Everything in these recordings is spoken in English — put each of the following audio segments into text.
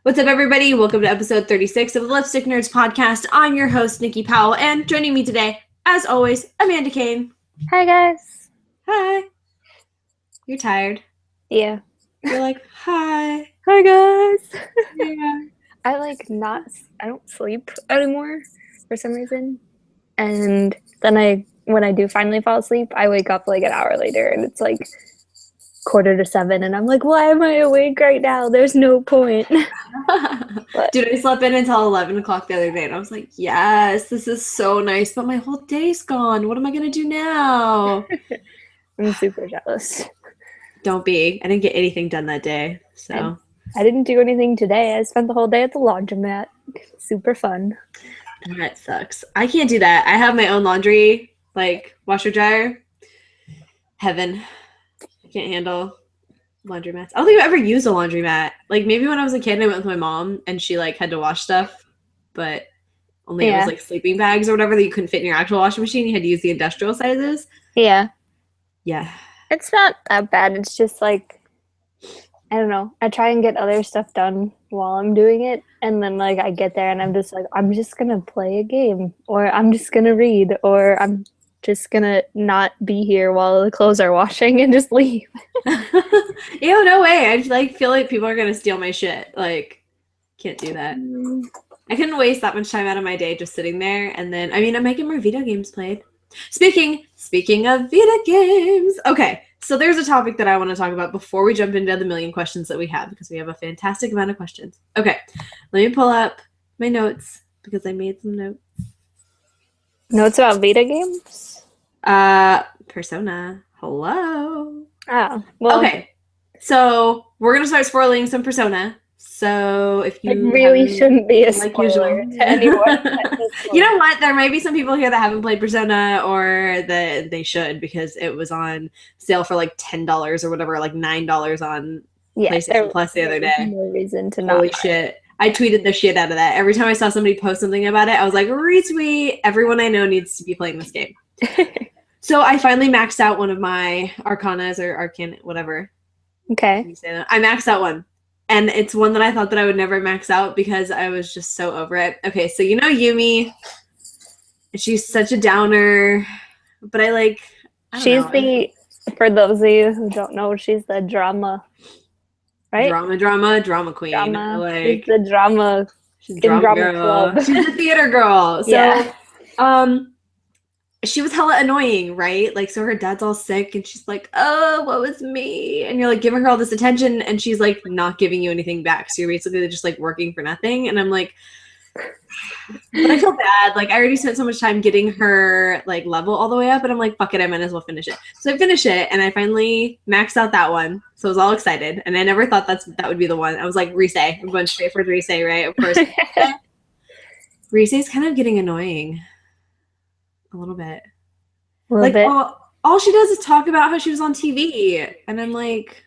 What's up, everybody? Welcome to episode 36 of the Lipstick Nerds podcast. I'm your host, Nikki Powell, and joining me today, as always, Amanda Kane. Hi, guys. Hi. You're tired. Yeah. You're like, hi. Hi, guys. Yeah. I don't sleep anymore for some reason. And then when I do finally fall asleep, I wake up like an hour later and it's like 6:45 and I'm like, why am I awake right now? There's no point. Dude, I slept in until 11 o'clock the other day, and I was like, yes, this is so nice, but my whole day's gone. What am I going to do now? I'm super jealous. Don't be. I didn't get anything done that day, so. I didn't do anything today. I spent the whole day at the laundromat. Super fun. That sucks. I can't do that. I have my own laundry, like washer dryer. Heaven. I can't handle laundromats. I don't think I've ever used a laundromat. Like maybe when I was a kid and I went with my mom and she like had to wash stuff, but only it was like sleeping bags or whatever that you couldn't fit in your actual washing machine. You had to use the industrial sizes. Yeah. Yeah. It's not that bad. It's just like, I don't know. I try and get other stuff done while I'm doing it. And then like I get there and I'm just like, I'm just going to play a game, or I'm just going to read, or I'm just going to not be here while the clothes are washing and just leave. Ew, no way. I like feel like people are going to steal my shit. Like, can't do that. I couldn't waste that much time out of my day just sitting there. And then, I mean, I'm making more video games played. Speaking of Vita games. Okay, so there's a topic that I want to talk about before we jump into the million questions that we have, because we have a fantastic amount of questions. Okay, let me pull up my notes because I made some notes. Notes about Vita games? Persona. Hello. Oh, well. Okay, so we're going to start spoiling some Persona. So if you it really shouldn't be a spoiler to anyone. You know what? There might be some people here that haven't played Persona, or that they should, because it was on sale for like $10 or whatever, like $9 on PlayStation Plus the other day. No reason to Holy shit. I tweeted the shit out of that. Every time I saw somebody post something about it, I was like, retweet. Everyone I know needs to be playing this game. So I finally maxed out one of my Arcanas or Arcana, whatever. Okay. I maxed out one. And it's one that I thought that I would never max out because I was just so over it. Okay, so you know Yumi. She's such a downer. But for those of you who don't know, she's the drama, right? Drama queen. She's the drama. She's the drama girl. Club. She's a theater girl. So, yeah. She was hella annoying, right? Like, so her dad's all sick and she's like, oh, what was me? And you're like giving her all this attention and she's like not giving you anything back. So you're basically just like working for nothing. And I'm like, but I feel bad. Like, I already spent so much time getting her like level all the way up, and I'm like, fuck it, I might as well finish it. So I finished it and I finally maxed out that one. So I was all excited. And I never thought that would be the one. I was like, Rise. I'm going straight for Rise, right? Of course. Rise's kind of getting annoying. A little bit. All she does is talk about how she was on TV. And I'm like,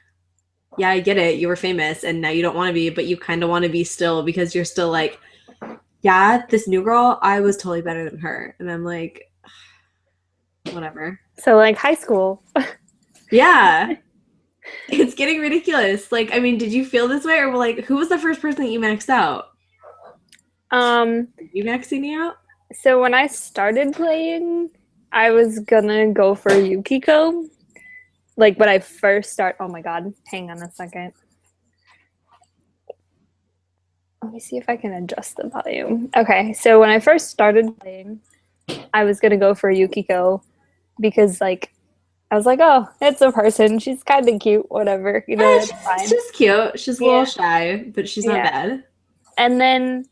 yeah, I get it. You were famous and now you don't want to be, but you kind of want to be still, because you're still like, yeah, this new girl, I was totally better than her. And I'm like, whatever. So like high school. Yeah. It's getting ridiculous. Like, I mean, did you feel this way, or like, who was the first person that you maxed out? Did you max me out? So when I started playing, I was gonna go for Yukiko. Like when I first oh my god, hang on a second. Let me see if I can adjust the volume. Okay, so when I first started playing, I was gonna go for Yukiko because like I was like, oh, it's a person. She's kind of cute, whatever. You know, it's fine. She's cute. She's a little shy, but she's not bad. And then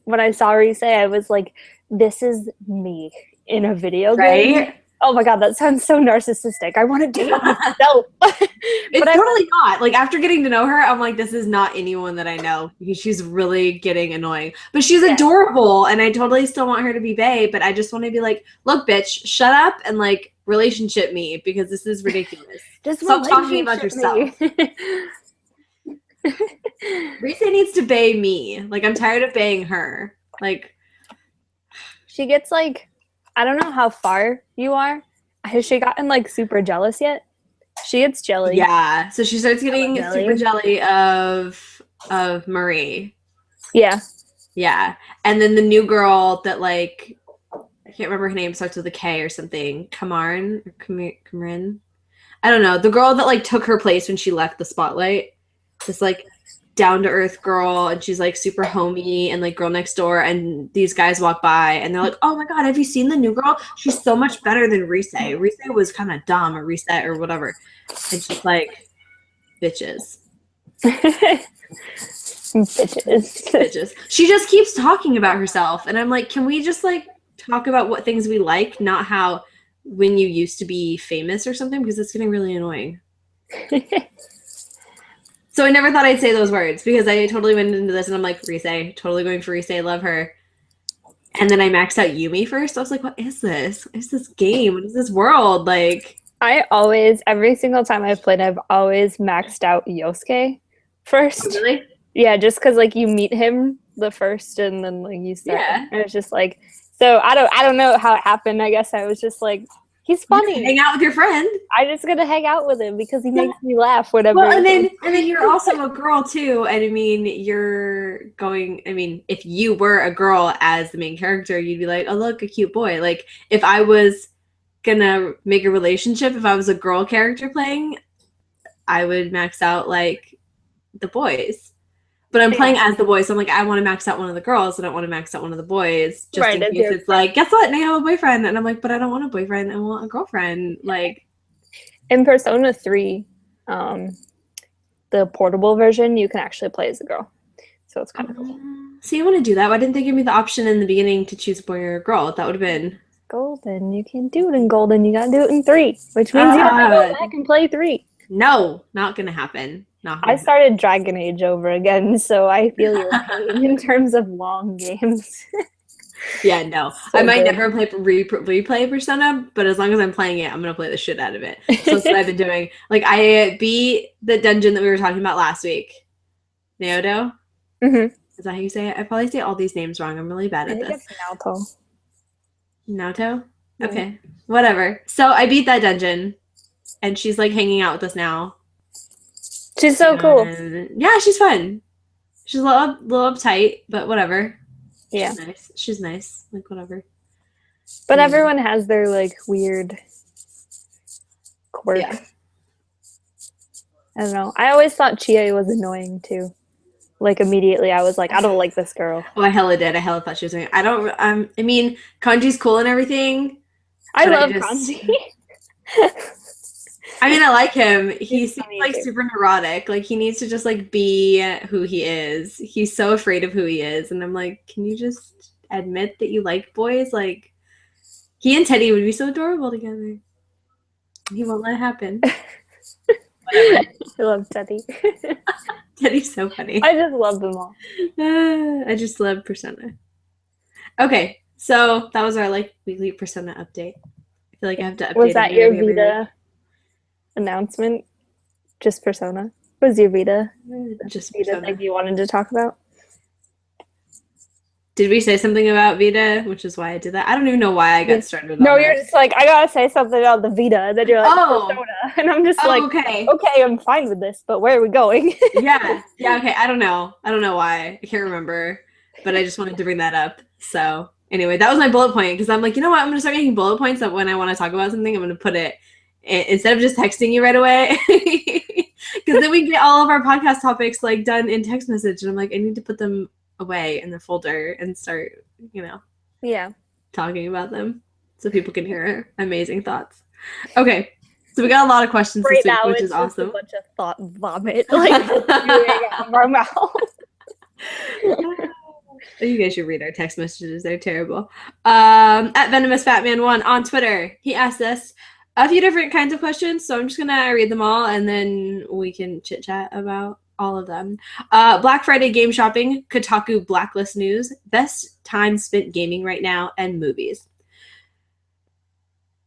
when I saw Rise, I was like, this is me in a video game. Right? Oh my god, that sounds so narcissistic. I want to do it myself. It's totally not. Like, after getting to know her, I'm like, this is not anyone that I know. She's really getting annoying. But she's adorable, and I totally still want her to be bae, but I just want to be like, look, bitch, shut up and like relationship me, because this is ridiculous. Just stop talking about yourself. Rise needs to bae me. Like, I'm tired of baeing her. Like, she gets like, I don't know how far you are. Has she gotten like super jealous yet? She gets jelly. Yeah. So she starts getting super jelly of of Marie. Yeah. Yeah. And then the new girl that, like, I can't remember her name, starts with a K or something. Kamarn or Kamrin. I don't know. The girl that, like, took her place when she left the spotlight. This, like, down to earth girl, and she's like super homey and like girl next door. And these guys walk by and they're like, "Oh my god, have you seen the new girl? She's so much better than Rise. Rise was kind of dumb, or Reset or whatever." And she's like, "Bitches." Bitches. She just keeps talking about herself, and I'm like, can we just like talk about what things we like, not how when you used to be famous or something, because it's getting really annoying. So I never thought I'd say those words, because I totally went into this and I'm like, Rise, totally going for Rise, love her. And then I maxed out Yumi first. I was like, what is this? What is this game? What is this world? Like, I always, every single time I've played, I've always maxed out Yosuke first. Oh, really? Yeah, just because like you meet him the first and then like you start. Yeah. And it's just like, so I don't know how it happened. I guess I was just like, he's funny. Hang out with your friend. I'm just gonna hang out with him because he makes me laugh. Whatever. Well, and then you're also a girl too, and I mean, you're going. I mean, if you were a girl as the main character, you'd be like, "Oh, look, a cute boy." Like, if I was gonna make a relationship, if I was a girl character playing, I would max out like the boys. But I'm playing as the boy, so I'm like, I want to max out one of the girls. I don't want to max out one of the boys, just in case it's like, guess what? Now I have a boyfriend, and I'm like, but I don't want a boyfriend. I want a girlfriend. Like, in Persona 3, the portable version, you can actually play as a girl, so it's kind of cool. See, I want to do that. Why didn't they give me the option in the beginning to choose a boy or a girl? That would have been Golden. You can't do it in Golden. You gotta do it in 3, which means you have to go back and play 3. No, not gonna happen. I started Dragon Age over again, so I feel your pain in terms of long games. Yeah, no. So I might never replay Persona, but as long as I'm playing it, I'm going to play the shit out of it. So that's what I've been doing. Like, I beat the dungeon that we were talking about last week. Naoto? Mm-hmm. Is that how you say it? I probably say all these names wrong. I'm really bad at this. Naoto. Naoto? Okay. Whatever. So I beat that dungeon, and she's, like, hanging out with us now. She's so cool. Yeah, she's fun. She's a little uptight, but whatever. Yeah. She's nice. Like, whatever. But everyone has their, like, weird quirk. Yeah. I don't know. I always thought Chie was annoying, too. Like, immediately I was like, I don't like this girl. Oh, I hella did. I hella thought she was annoying. I don't, I mean, Kanji's cool and everything. I love Kanji. I mean, I like him. He seems like super neurotic. Like, he needs to just like be who he is. He's so afraid of who he is. And I'm like, can you just admit that you like boys? Like, he and Teddy would be so adorable together. He won't let it happen. Whatever. I love Teddy. Teddy's so funny. I just love them all. I just love Persona. Okay, so that was our like weekly Persona update. I feel like I have to update. Was that your Vita announcement? Just Persona? Was your Vita just Vita Persona. like you wanted to talk about? Did we say something about Vita, which is why I did that? I don't even know why I got started. No, you're just like, I gotta say something about the Vita, and then you're like, Persona, and I'm just like, okay, I'm fine with this, but where are we going? yeah, okay. I don't know why. I can't remember, but I just wanted to bring that up. So anyway, that was my bullet point, because I'm like, you know what? I'm gonna start making bullet points that when I want to talk about something, I'm gonna put it instead of just texting you right away, because then we get all of our podcast topics like done in text message, and I'm like, I need to put them away in the folder and start, talking about them so people can hear amazing thoughts. Okay, so we got a lot of questions this week, which is awesome. A bunch of thought vomit like out of our mouth. You guys should read our text messages; they're terrible. At Venomous Fatman 1 on Twitter, he asked us a few different kinds of questions, so I'm just gonna read them all, and then we can chit chat about all of them. Black Friday game shopping, Kotaku Blacklist news, best time spent gaming right now, and movies.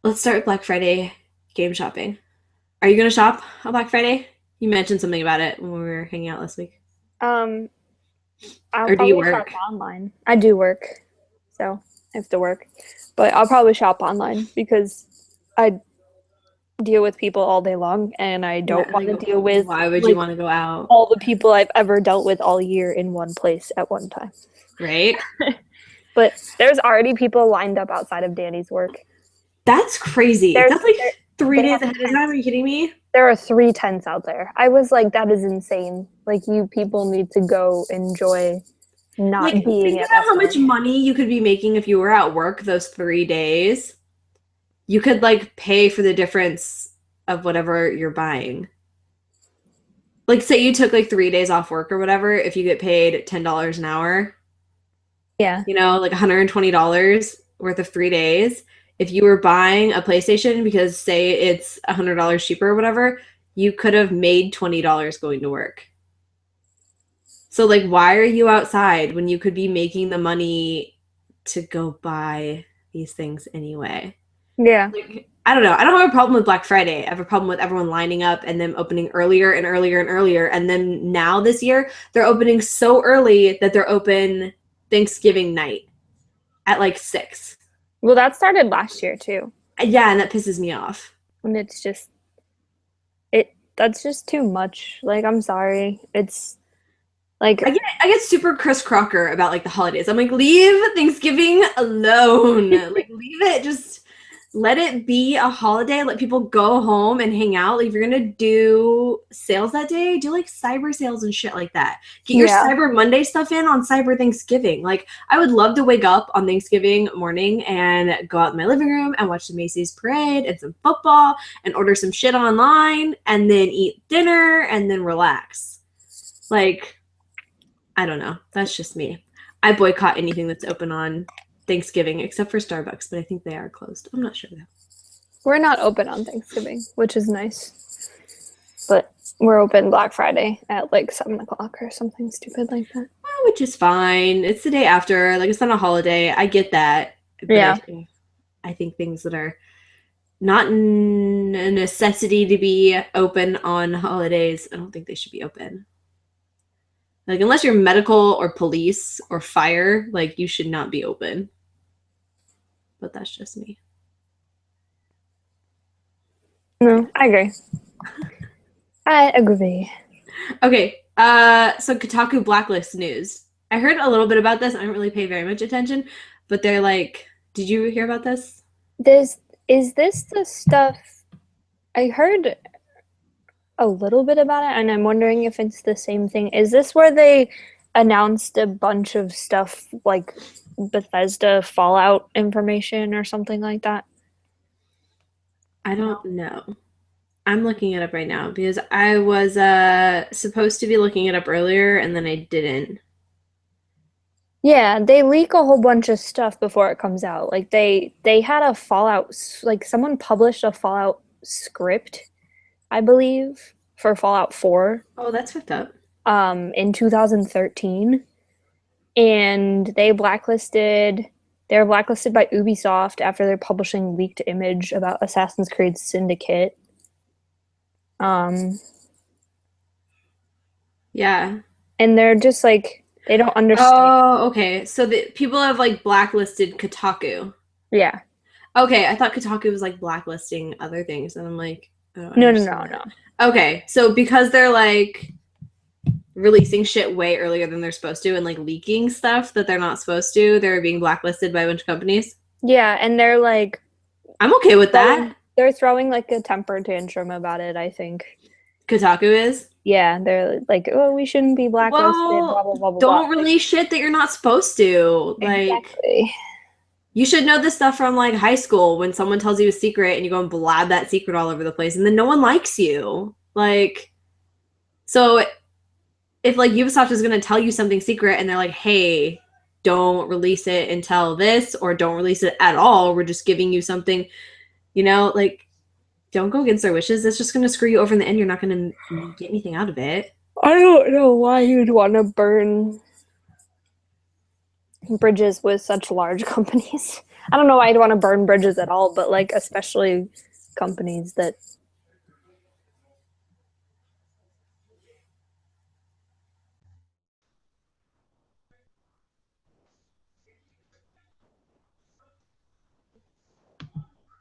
Let's start with Black Friday game shopping. Are you going to shop on Black Friday? You mentioned something about it when we were hanging out last week. I'll or do you work? Shop online. I do work, so I have to work. But I'll probably shop online because I deal with people all day long, and I Yeah, don't want like to deal with why would you like want to go out? all the people I've ever dealt with all year in one place at one time. Right? But there's already people lined up outside of Danny's work. That's crazy. There's That's like there, 3 days have ahead of time. tents. Are you kidding me? There are 3 tents out there. I was like, that is insane. Like, you people need to go enjoy Like, not think being at about that how much party. money you could be making if you were at work those 3 days. You could like pay for the difference of whatever you're buying. Like, say you took like 3 days off work or whatever, if you get paid $10 an hour, Yeah. like $120 worth of 3 days. If you were buying a PlayStation because say it's $100 cheaper or whatever, you could have made $20 going to work. So like, why are you outside when you could be making the money to go buy these things anyway? Yeah. Like, I don't know. I don't have a problem with Black Friday. I have a problem with everyone lining up and them opening earlier and earlier and earlier. And then now this year, they're opening so early that they're open Thanksgiving night at like 6. Well, that started last year too. Yeah, and that pisses me off. And it's just that's just too much. Like, I'm sorry. It's like, I get super Chris Crocker about like the holidays. I'm like, leave Thanksgiving alone. Like, leave it. Just let it be a holiday. Let people go home and hang out. Like, if you're gonna do sales that day, do like cyber sales and shit like that. Get your yeah. Cyber Monday stuff in on Cyber Thanksgiving. Like, I would love to wake up on Thanksgiving morning and go out in my living room and watch the Macy's parade and some football and order some shit online and then eat dinner and then relax. Like, I don't know. That's just me. I boycott anything that's open on Thanksgiving except for Starbucks, but I think they are closed. I'm not sure though. We're not open on Thanksgiving, which is nice. But we're open Black Friday at like 7 o'clock or something stupid like that. Well, which is fine. It's the day after. Like, it's not a holiday. I get that. But Yeah. I think things that are not a necessity to be open on holidays, I don't think they should be open. Like, unless you're medical or police or fire, like, you should not be open. But that's just me. No, I agree. I agree. Okay, so Kotaku blacklist news. I heard a little bit about this. I don't really pay very much attention, but they're like, did you hear about this? Is this the stuff I heard a little bit about it, and I'm wondering if it's the same thing. Is this where they announced a bunch of stuff like Bethesda Fallout information or something like that? I don't know. I'm looking it up right now because I was supposed to be looking it up earlier and then I didn't. Yeah, they leak a whole bunch of stuff before it comes out. Like they had a Fallout, like someone published a Fallout script, I believe, for Fallout 4 Oh, that's fucked up. in 2013, and they're blacklisted by Ubisoft after they're publishing leaked image about Assassin's Creed Syndicate. Yeah. And they're just like, they don't understand. Oh, okay. So the people have like blacklisted Kotaku. Yeah. Okay, I thought Kotaku was like blacklisting other things, and I'm like, I don't No, understand no. that. Okay, so because they're like releasing shit way earlier than they're supposed to and like leaking stuff that they're not supposed to, they're being blacklisted by a bunch of companies. Yeah, and they're like, I'm okay with that. they're throwing like a temper tantrum about it, I think. Kotaku is. Yeah, they're like, oh, we shouldn't be blacklisted, blah, blah, blah, blah, Don't blah. release shit that you're not supposed to. Like, exactly. you should know this stuff from like high school when someone tells you a secret and you go and blab that secret all over the place and then no one likes you. Like, so if like Ubisoft is going to tell you something secret and they're like, hey, don't release it until this or don't release it at all, we're just giving you something, like, don't go against their wishes. That's just going to screw you over in the end. You're not going to get anything out of it. I don't know why you'd want to burn bridges with such large companies. I don't know why I'd want to burn bridges at all, but like especially companies that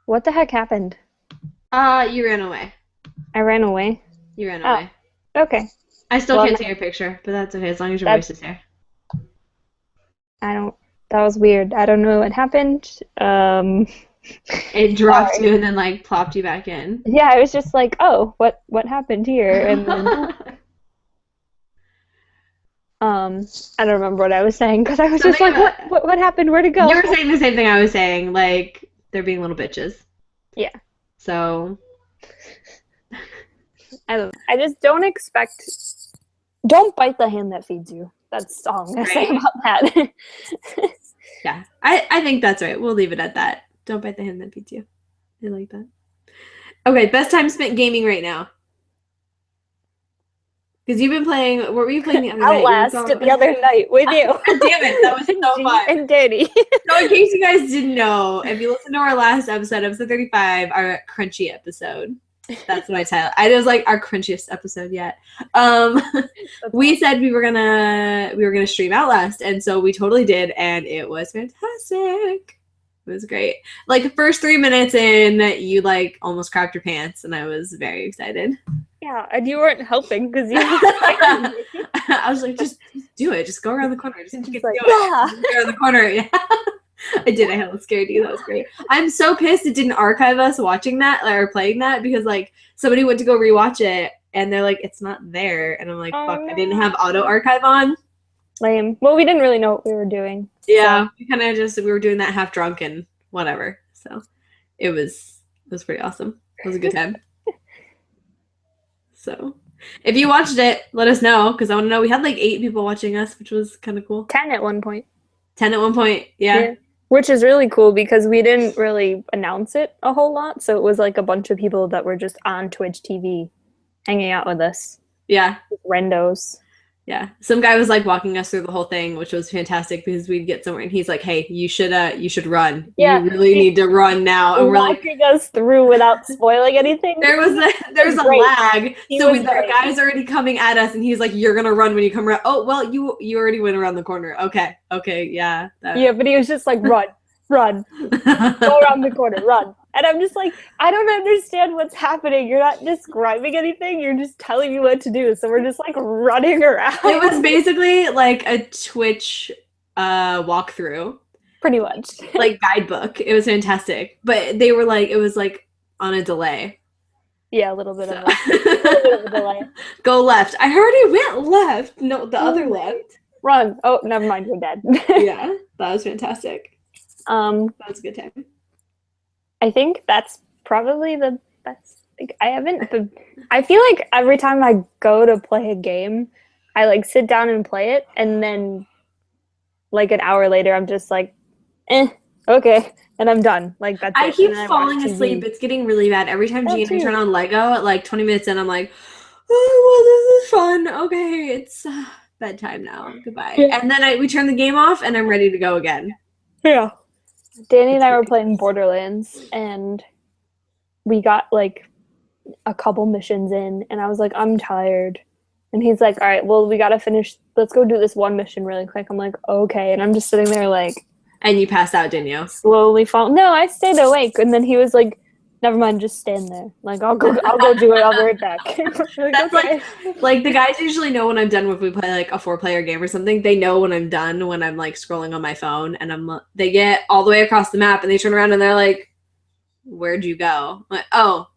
What the heck happened? You ran away. I ran away. You ran away. Okay. I still can't see your picture, but that's okay as long as your voice is here. That was weird. I don't know what happened. It dropped you and then like plopped you back in. Yeah, I was just like, oh, what happened here? And then I don't remember what I was saying because I was just like, what happened? Where'd it go? You were saying the same thing I was saying, like they're being little bitches. Yeah. So I just don't bite the hand that feeds you. That's all I'm gonna say about that. Yeah, I think that's right. We'll leave it at that. Don't bite the hand that feeds you. I like that. Okay, best time spent gaming right now. Because you've been playing. What were you playing the other night? Outlast the other night with you. Damn it, that was so fun. And Danny. So in case you guys didn't know, if you listen to our last episode, episode 35, our crunchy episode. That's what I titled. It was like our crunchiest episode yet. We said we were gonna stream Outlast, and so we totally did, and it was fantastic. It was great. Like the first 3 minutes in, you like almost crapped your pants, and I was very excited. Yeah, and you weren't helping because you. I was like, just do it. Just go around the corner. Just like, do it. Go around the corner. Yeah. I did. I hella scared you. That was great. I'm so pissed it didn't archive us watching that or playing that because like somebody went to go rewatch it and they're like, it's not there. And I'm like, fuck, no. I didn't have auto archive on. Lame. Well, we didn't really know what we were doing. Yeah, so. We were doing that half drunk and whatever. So it was pretty awesome. It was a good time. So if you watched it, let us know because I want to know. We had like 8 people watching us, which was kind of cool. 10 at one point. 10 at one point, yeah. Which is really cool because we didn't really announce it a whole lot. So it was like a bunch of people that were just on Twitch TV hanging out with us. Yeah. Rendos. Yeah. Some guy was like walking us through the whole thing, which was fantastic because we'd get somewhere and he's like, hey, you should run. Yeah. You really need to run now. And we're walking us through without spoiling anything. There was a lag. So the guy's already coming at us and he's like, you're going to run when you come around. Oh, well, you already went around the corner. Okay. Yeah. Yeah, but he was just like, run. Go around the corner, run. And I'm just like, I don't understand what's happening. You're not describing anything. You're just telling me what to do. So we're just like running around. It was basically like a Twitch walkthrough. Pretty much. Like guidebook. It was fantastic. But they were like, it was like on a delay. Yeah, a little bit of a delay. Go left. I already went left. No, the other left. Run. Oh, never mind. You're dead. Yeah, that was fantastic. That was a good time. I think that's probably the best. Like, I feel like every time I go to play a game, I like sit down and play it, and then like an hour later, I'm just like, okay, and I'm done. Like that's. I keep falling asleep. It's getting really bad every time G and I turn on Lego. At like 20 minutes in, I'm like, oh, well, this is fun. Okay, it's bedtime now. Goodbye. Yeah. And then we turn the game off, and I'm ready to go again. Yeah. Danny and I were playing Borderlands, and we got like a couple missions in, and I was like, I'm tired. And he's like, all right, well, we got to finish. Let's go do this one mission really quick. I'm like, okay. And I'm just sitting there like. And you passed out, didn't you? Slowly falling. No, I stayed awake. And then he was like, never mind, just stand there. Like, I'll go do it. I'll be right back. That's okay. like the guys usually know when I'm done if we play like a 4-player game or something. They know when I'm done when I'm like scrolling on my phone and they get all the way across the map and they turn around and they're like, where'd you go? I'm like, oh,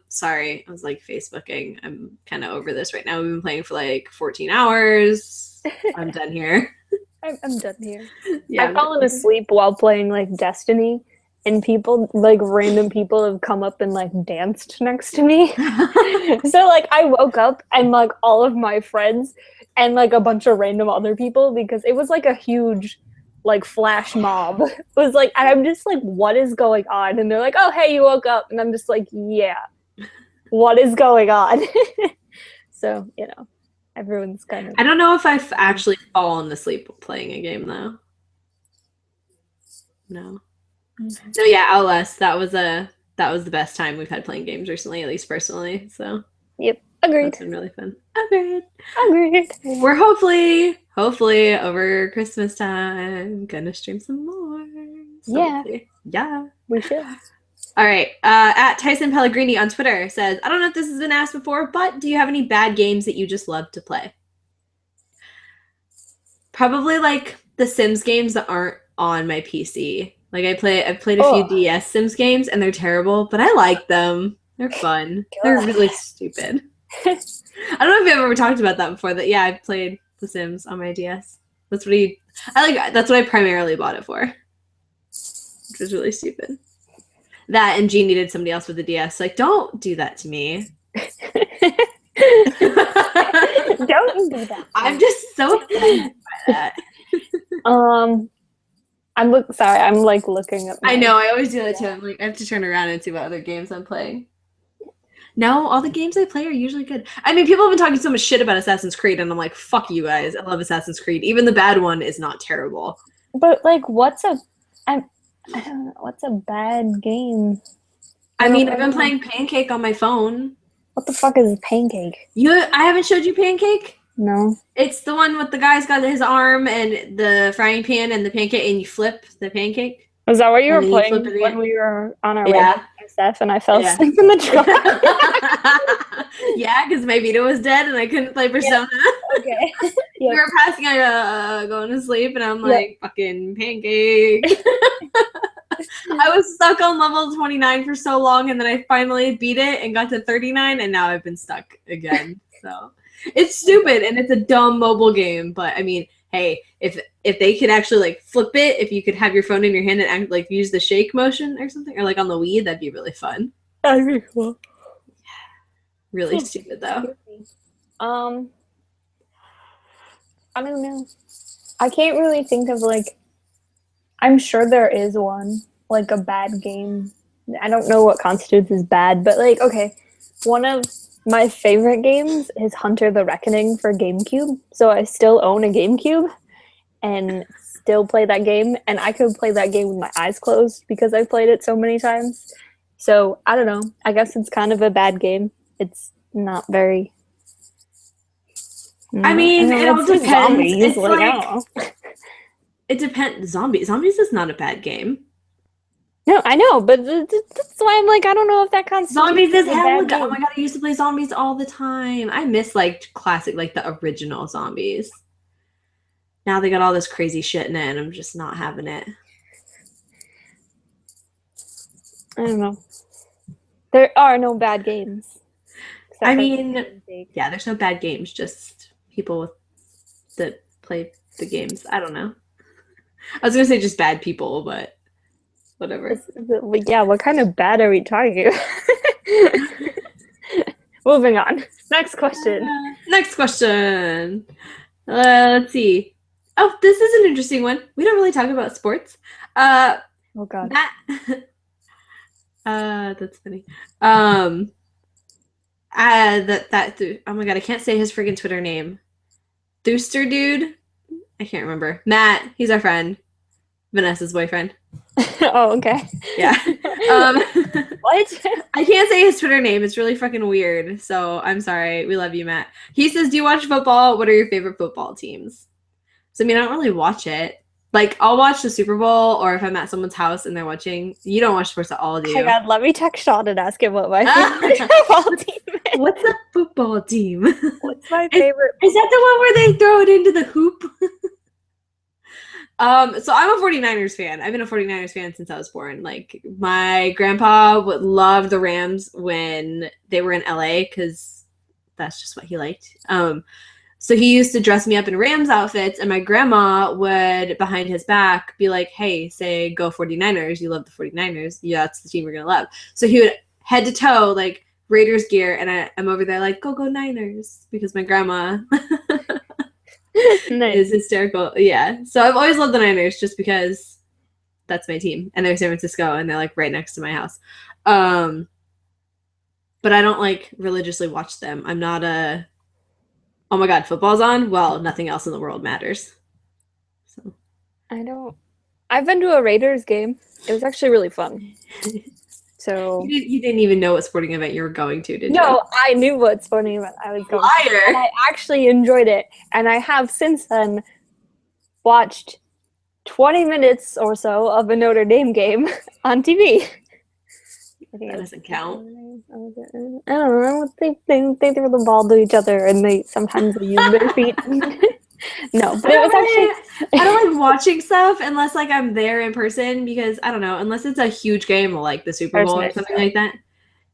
sorry. I was like Facebooking. I'm kind of over this right now. We've been playing for like 14 hours. I'm done here. I'm done here. Yeah, I've fallen asleep while playing like Destiny. And people, like, random people have come up and, like, danced next to me. So, like, I woke up and, like, all of my friends and, like, a bunch of random other people because it was, like, a huge, like, flash mob. It was, like, and I'm just, like, what is going on? And they're like, oh, hey, you woke up. And I'm just, like, yeah. What is going on? So, you know, everyone's kind of... I don't know if I've actually fallen asleep playing a game, though. No. So yeah, Outlast. That was the best time we've had playing games recently, at least personally. So yep, agreed. It's been really fun. Agreed. We're hopefully over Christmas time gonna stream some more. So yeah, yeah, we should. All right. At Tyson Pellegrini on Twitter says, I don't know if this has been asked before, but do you have any bad games that you just love to play? Probably like the Sims games that aren't on my PC. Like I've played a few DS Sims games and they're terrible, but I like them. They're fun. They're really stupid. I don't know if I've ever talked about that before. That I've played The Sims on my DS. That's what I primarily bought it for. Which was really stupid. That and G needed somebody else with the DS. Like, don't do that to me. Don't do that. I'm just so offended by that. Sorry, I'm like looking up. I know, I always do that too. I'm like, I have to turn around and see what other games I'm playing. No, all the games I play are usually good. I mean, people have been talking so much shit about Assassin's Creed, and I'm like, fuck you guys. I love Assassin's Creed. Even the bad one is not terrible. But like, I don't know, what's a bad game? I mean, I've been playing Pancake on my phone. What the fuck is Pancake? I haven't showed you Pancake? No. It's the one with the guy's got his arm and the frying pan and the pancake, and you flip the pancake. Was that what you were playing when we were on our way to stuff and I fell asleep in the truck? Yeah, because my Vita was dead and I couldn't play Persona. Okay. We were passing going to sleep and I'm like, fucking Pancake. I was stuck on level 29 for so long and then I finally beat it and got to 39 and now I've been stuck again. So it's stupid and it's a dumb mobile game, but I mean, hey, if they could actually like flip it, if you could have your phone in your hand and act, like use the shake motion or something, or like on the Wii, that'd be really fun. That'd be cool. Really stupid though. I don't know. I can't really think of like. I'm sure there is one, like a bad game. I don't know what constitutes as bad, but like, okay, one of my favorite games is Hunter the Reckoning for GameCube. So I still own a GameCube and still play that game. And I could play that game with my eyes closed because I've played it so many times. So I don't know. I guess it's kind of a bad game. It's not very... I mean, it all depends. Zombies, it's like it depends. Zombies is not a bad game. No, I know, but that's why I'm like, I don't know if that constitutes Zombies is hell. Oh my god, I used to play Zombies all the time. I miss like classic, like the original Zombies. Now they got all this crazy shit in it, and I'm just not having it. I don't know. There are no bad games. I mean, yeah, there's no bad games, just people that play the games. I don't know. I was gonna say just bad people, but whatever. Yeah, what kind of bad are we talking about? Moving on. Next question. Let's see. Oh, this is an interesting one. We don't really talk about sports. Oh god. That's funny. Oh my god, I can't say his friggin' Twitter name. Thooster dude? I can't remember. Matt, he's our friend. Vanessa's boyfriend. Oh, okay. Yeah. What? I can't say his Twitter name. It's really fucking weird. So I'm sorry. We love you, Matt. He says, do you watch football? What are your favorite football teams? So, I mean, I don't really watch it. Like, I'll watch the Super Bowl, or if I'm at someone's house and they're watching. You don't watch sports at all, do you? Oh my god, let me text Sean and ask him what my favorite football team is. What's a football team? What's my favorite? Is that the one where they throw it into the hoop? So I'm a 49ers fan. I've been a 49ers fan since I was born. Like, my grandpa would love the Rams when they were in LA because that's just what he liked. So he used to dress me up in Rams outfits, and my grandma would, behind his back, be like, hey, say, go 49ers. You love the 49ers. Yeah, that's the team you're going to love. So he would head to toe, like, Raiders gear, and I'm over there like, go Niners, because my grandma is hysterical. Yeah. So I've always loved the Niners just because that's my team. And they're San Francisco, and they're, like, right next to my house. But I don't, like, religiously watch them. I'm not a... Oh my god, football's on? Well, nothing else in the world matters. So I've been to a Raiders game. It was actually really fun. So you didn't even know what sporting event you were going to, did you? No, I knew what sporting event I was going to. Liar! And I actually enjoyed it. And I have since then watched 20 minutes or so of a Notre Dame game on TV. think That doesn't count. I don't know. They throw the ball to each other and they sometimes they use their feet. No, but it was actually I don't like watching stuff unless like I'm there in person because I don't know, unless it's a huge game like the Super Bowl or something like that.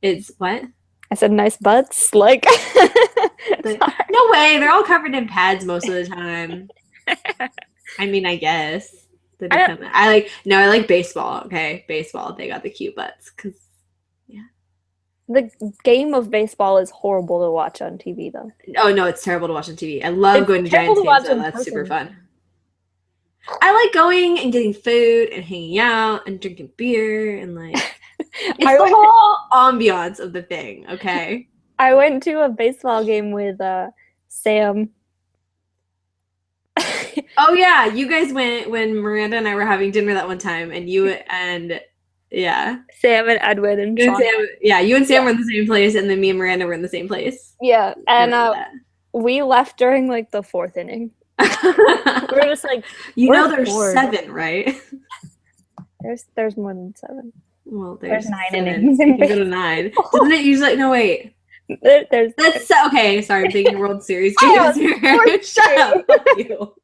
It's what? I said nice butts. Like no way, they're all covered in pads most of the time. I mean, I guess. I like baseball. Okay, baseball. They got the cute butts because the game of baseball is horrible to watch on TV, though. Oh no, it's terrible to watch on TV. I love going to Giants games, though. That's super fun. I like going and getting food and hanging out and drinking beer and like it's the whole ambiance of the thing. Okay. I went to a baseball game with Sam. Oh yeah, you guys went when Miranda and I were having dinner that one time, and you and. Yeah. Sam and Edwin and Sean. You and Sam were in the same place, and then me and Miranda were in the same place. Yeah, and we left during like the 4th inning. We were just like, there's bored. 7, right? There's more than 7. Well, there's 9 innings. You can go to 9. Doesn't it usually? No, wait. That's okay. Sorry, I'm thinking World Series games here. Shut up, you.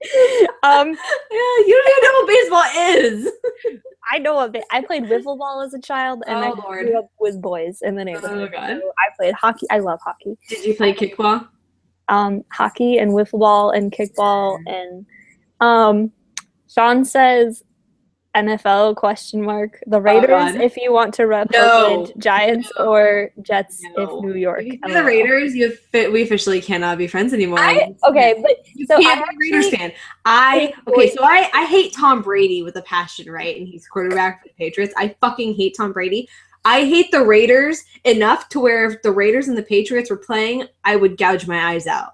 Yeah, you don't even know what baseball is. I know of it. I played wiffle ball as a child, and I grew up with boys in the neighborhood. Oh God! So I played hockey. I love hockey. Did you play kickball? Hockey and wiffle ball and kickball and Sean says NFL ? The Raiders if you want to rep Oakland, Giants or Jets if New York. The Raiders, we officially cannot be friends anymore. But you can't be a Raiders fan. I hate Tom Brady with a passion, right? And he's quarterback for the Patriots. I fucking hate Tom Brady. I hate the Raiders enough to where if the Raiders and the Patriots were playing, I would gouge my eyes out.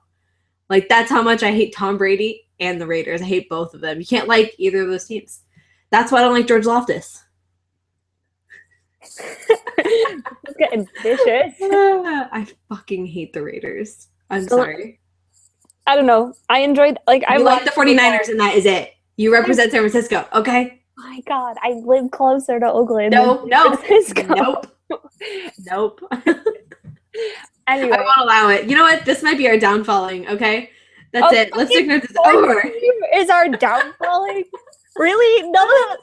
Like that's how much I hate Tom Brady and the Raiders. I hate both of them. You can't like either of those teams. That's why I don't like George Loftus. It's getting vicious. I fucking hate the Raiders. I'm sorry. I don't know. I enjoyed I like the 49ers and that is it. You represent San Francisco, okay? My God, I live closer to Oakland. Nope. Anyway. I won't allow it. You know what? This might be our downfalling, okay? That's it. Let's ignore this over. Is our downfalling? Really?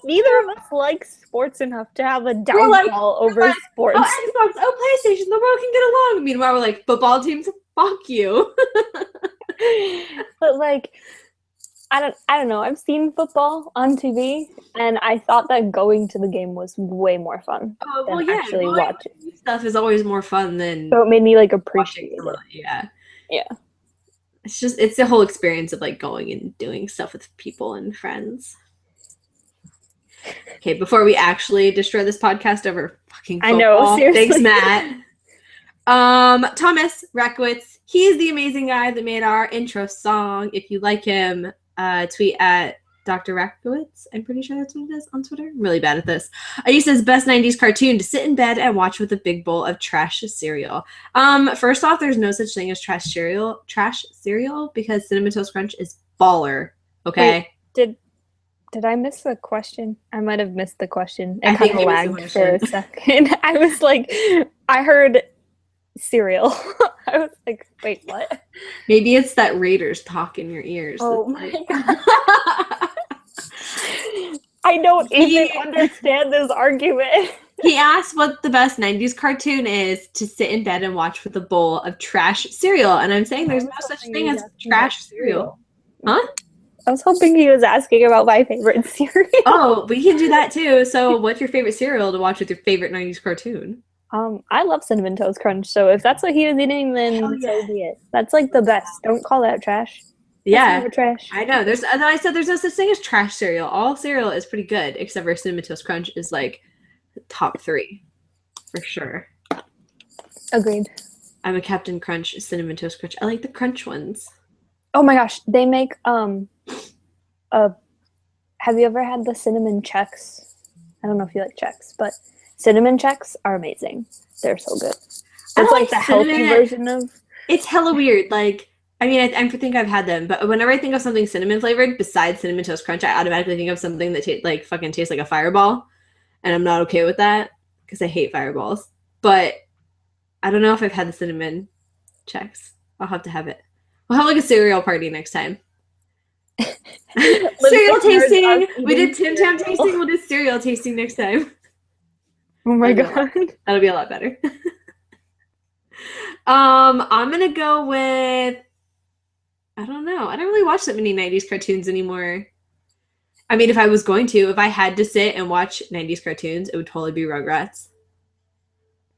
Neither of us like sports enough to have a downfall over sports. Oh, Xbox, PlayStation, the world can get along. Meanwhile, we're like, football teams, fuck you. But like, I don't know. I've seen football on TV, and I thought that going to the game was way more fun than actually watching. Stuff is always more fun than. So it made me like appreciate it. Yeah. Yeah. It's the whole experience of like going and doing stuff with people and friends. Okay, before we actually destroy this podcast over fucking football. I know, seriously. Thanks, Matt. Thomas Rakowitz, he's the amazing guy that made our intro song. If you like him, tweet at Dr. Rakowitz. I'm pretty sure that's what it is on Twitter. I'm really bad at this. He says, best 90s cartoon to sit in bed and watch with a big bowl of trash cereal. First off, there's no such thing as trash cereal because Cinnamon Toast Crunch is baller. Okay? Wait, did I miss the question? I might have missed the question. It kind of lagged for a second. I was like, I heard cereal. I was like, wait, what? Maybe it's that Raiders talk in your ears. Oh my God. I don't even understand this argument. He asked what the best 90s cartoon is to sit in bed and watch with a bowl of trash cereal. And I'm saying there's no such thing as trash cereal. Huh? I was hoping he was asking about my favorite cereal. Oh, we can do that too. So what's your favorite cereal to watch with your favorite 90s cartoon? I love Cinnamon Toast Crunch. So if that's what he was eating, then so be it. That's like the best. Don't call that trash. Yeah. Trash. I know. I said there's no such thing as trash cereal. All cereal is pretty good, except for Cinnamon Toast Crunch is like top 3 for sure. Agreed. I'm a Captain Crunch Cinnamon Toast Crunch. I like the crunch ones. Oh my gosh, they make have you ever had the cinnamon Chex? I don't know if you like Chex, but cinnamon Chex are amazing. They're so good. It's like the healthy version of. It's hella weird. Like, I mean, I think I've had them, but whenever I think of something cinnamon flavored besides Cinnamon Toast Crunch, I automatically think of something that tastes like a Fireball, and I'm not okay with that because I hate fireballs. But I don't know if I've had the cinnamon checks. I'll have to have it. We'll have like a cereal party next time. Cereal tasting. We did Tim Tam tasting. We'll do cereal tasting next time. Oh my god. That'll be a lot better. I'm gonna go with, I don't know. I don't really watch that many 90s cartoons anymore. I mean, if I had to sit and watch 90s cartoons, it would totally be Rugrats.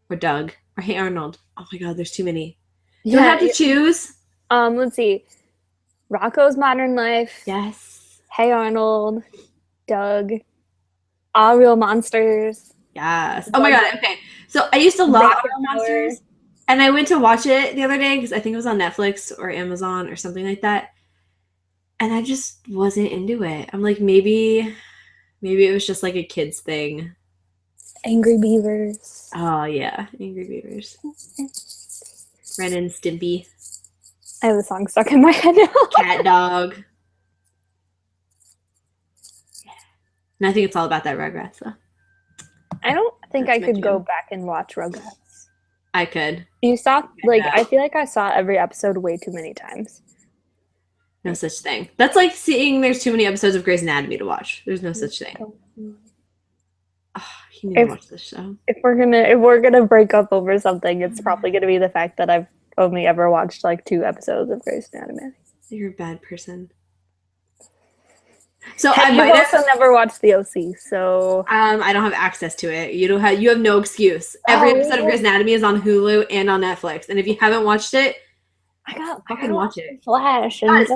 Or Doug. Or Hey Arnold. Oh my god, there's too many. Do I have to choose? Let's see. Rocko's Modern Life. Yes. Hey Arnold. Doug. All Real Monsters. Yes. Oh my god, okay. So I used to love All Real Monsters. And I went to watch it the other day because I think it was on Netflix or Amazon or something like that. And I just wasn't into it. I'm like, maybe it was just like a kid's thing. Angry Beavers. Oh yeah, Angry Beavers. Ren and Stimpy. I have a song stuck in my head now. Cat Dog. Yeah. And I think it's all about that Rugrats though. I don't think I could go back and watch Rugrats. I could. You saw, like, I feel like I saw every episode way too many times. No such thing. That's like seeing there's too many episodes of Grey's Anatomy to watch. There's no such thing. Oh, you need to watch this show. If we're gonna break up over something, it's probably gonna be the fact that I've only ever watched like 2 episodes of Grey's Anatomy. You're a bad person. So I've also never watched The OC, so I don't have access to it. You have no excuse. Every episode of Grey's Anatomy is on Hulu and on Netflix, and if you haven't watched it, I gotta watch it. Flash and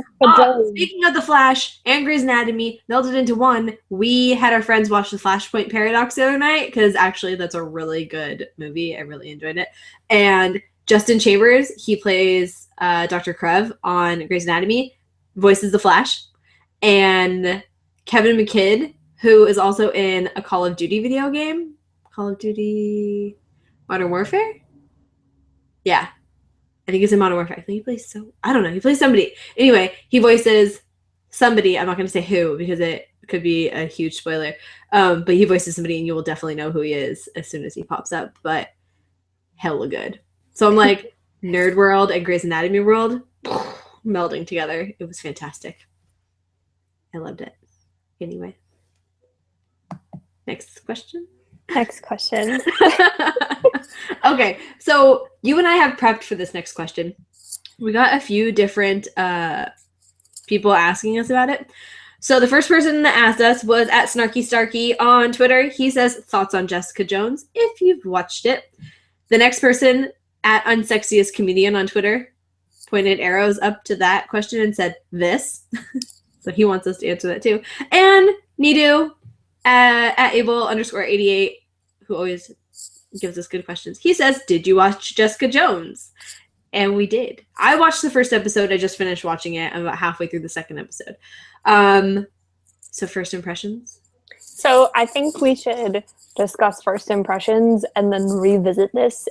speaking of The Flash and Grey's Anatomy melded into one, we had our friends watch The Flashpoint Paradox the other night because actually that's a really good movie. I really enjoyed it. And Justin Chambers, he plays Dr. Krev on Grey's Anatomy, voices the Flash. And Kevin McKidd, who is also in a Call of Duty video game, Call of Duty Modern Warfare? Yeah. I think it's in Modern Warfare. I think he plays he plays somebody. Anyway, he voices somebody. I'm not going to say who because it could be a huge spoiler. But he voices somebody and you will definitely know who he is as soon as he pops up. But hella good. So I'm like, Nerd World and Grey's Anatomy World melding together. It was fantastic. I loved it. Anyway. Next question. Okay, so you and I have prepped for this next question. We got a few different people asking us about it. So the first person that asked us was at Snarky Starkey on Twitter. He says, thoughts on Jessica Jones, if you've watched it. The next person at Unsexiest Comedian on Twitter pointed arrows up to that question and said, this. So he wants us to answer that too. And Nidu at Able_88, who always gives us good questions. He says, did you watch Jessica Jones? And we did. I watched the first episode. I just finished watching it. I'm about halfway through the second episode. So first impressions? So I think we should discuss first impressions and then revisit this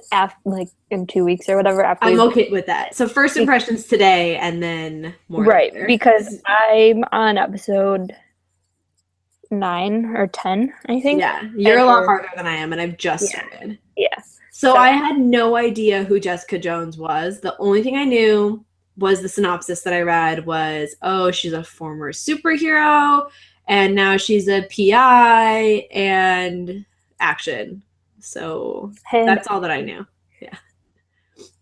in 2 weeks or whatever. I'm okay with that. So first impressions today and then more. Right, later. because I'm on episode 9 or 10, I think. Yeah, you're a lot harder than I am, and I've just started. Yeah. So I had no idea who Jessica Jones was. The only thing I knew was the synopsis that I read was, oh, she's a former superhero, and now she's a PI and action. So that's all that I knew. Yeah.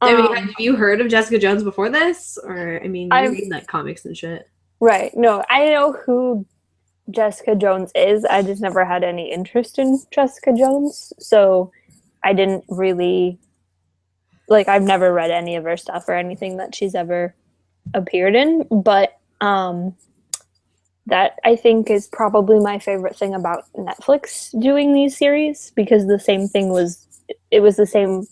I mean, have you heard of Jessica Jones before this? Or, I mean, you read like comics and shit. Right. No, I know who Jessica Jones is. I just never had any interest in Jessica Jones. So I didn't really, I've never read any of her stuff or anything that she's ever appeared in. But that I think is probably my favorite thing about Netflix doing these series, because the same thing was the same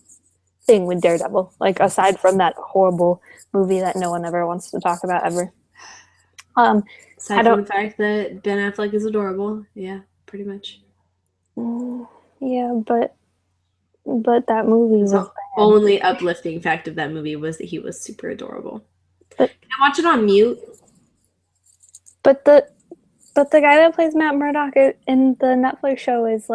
thing with Daredevil. Aside from that horrible movie that no one ever wants to talk about ever. Aside from the fact that Ben Affleck is adorable. Yeah, pretty much. Yeah, but that movie was the only uplifting fact of that movie was that he was super adorable. Can I watch it on mute? But the guy that plays Matt Murdock in the Netflix show is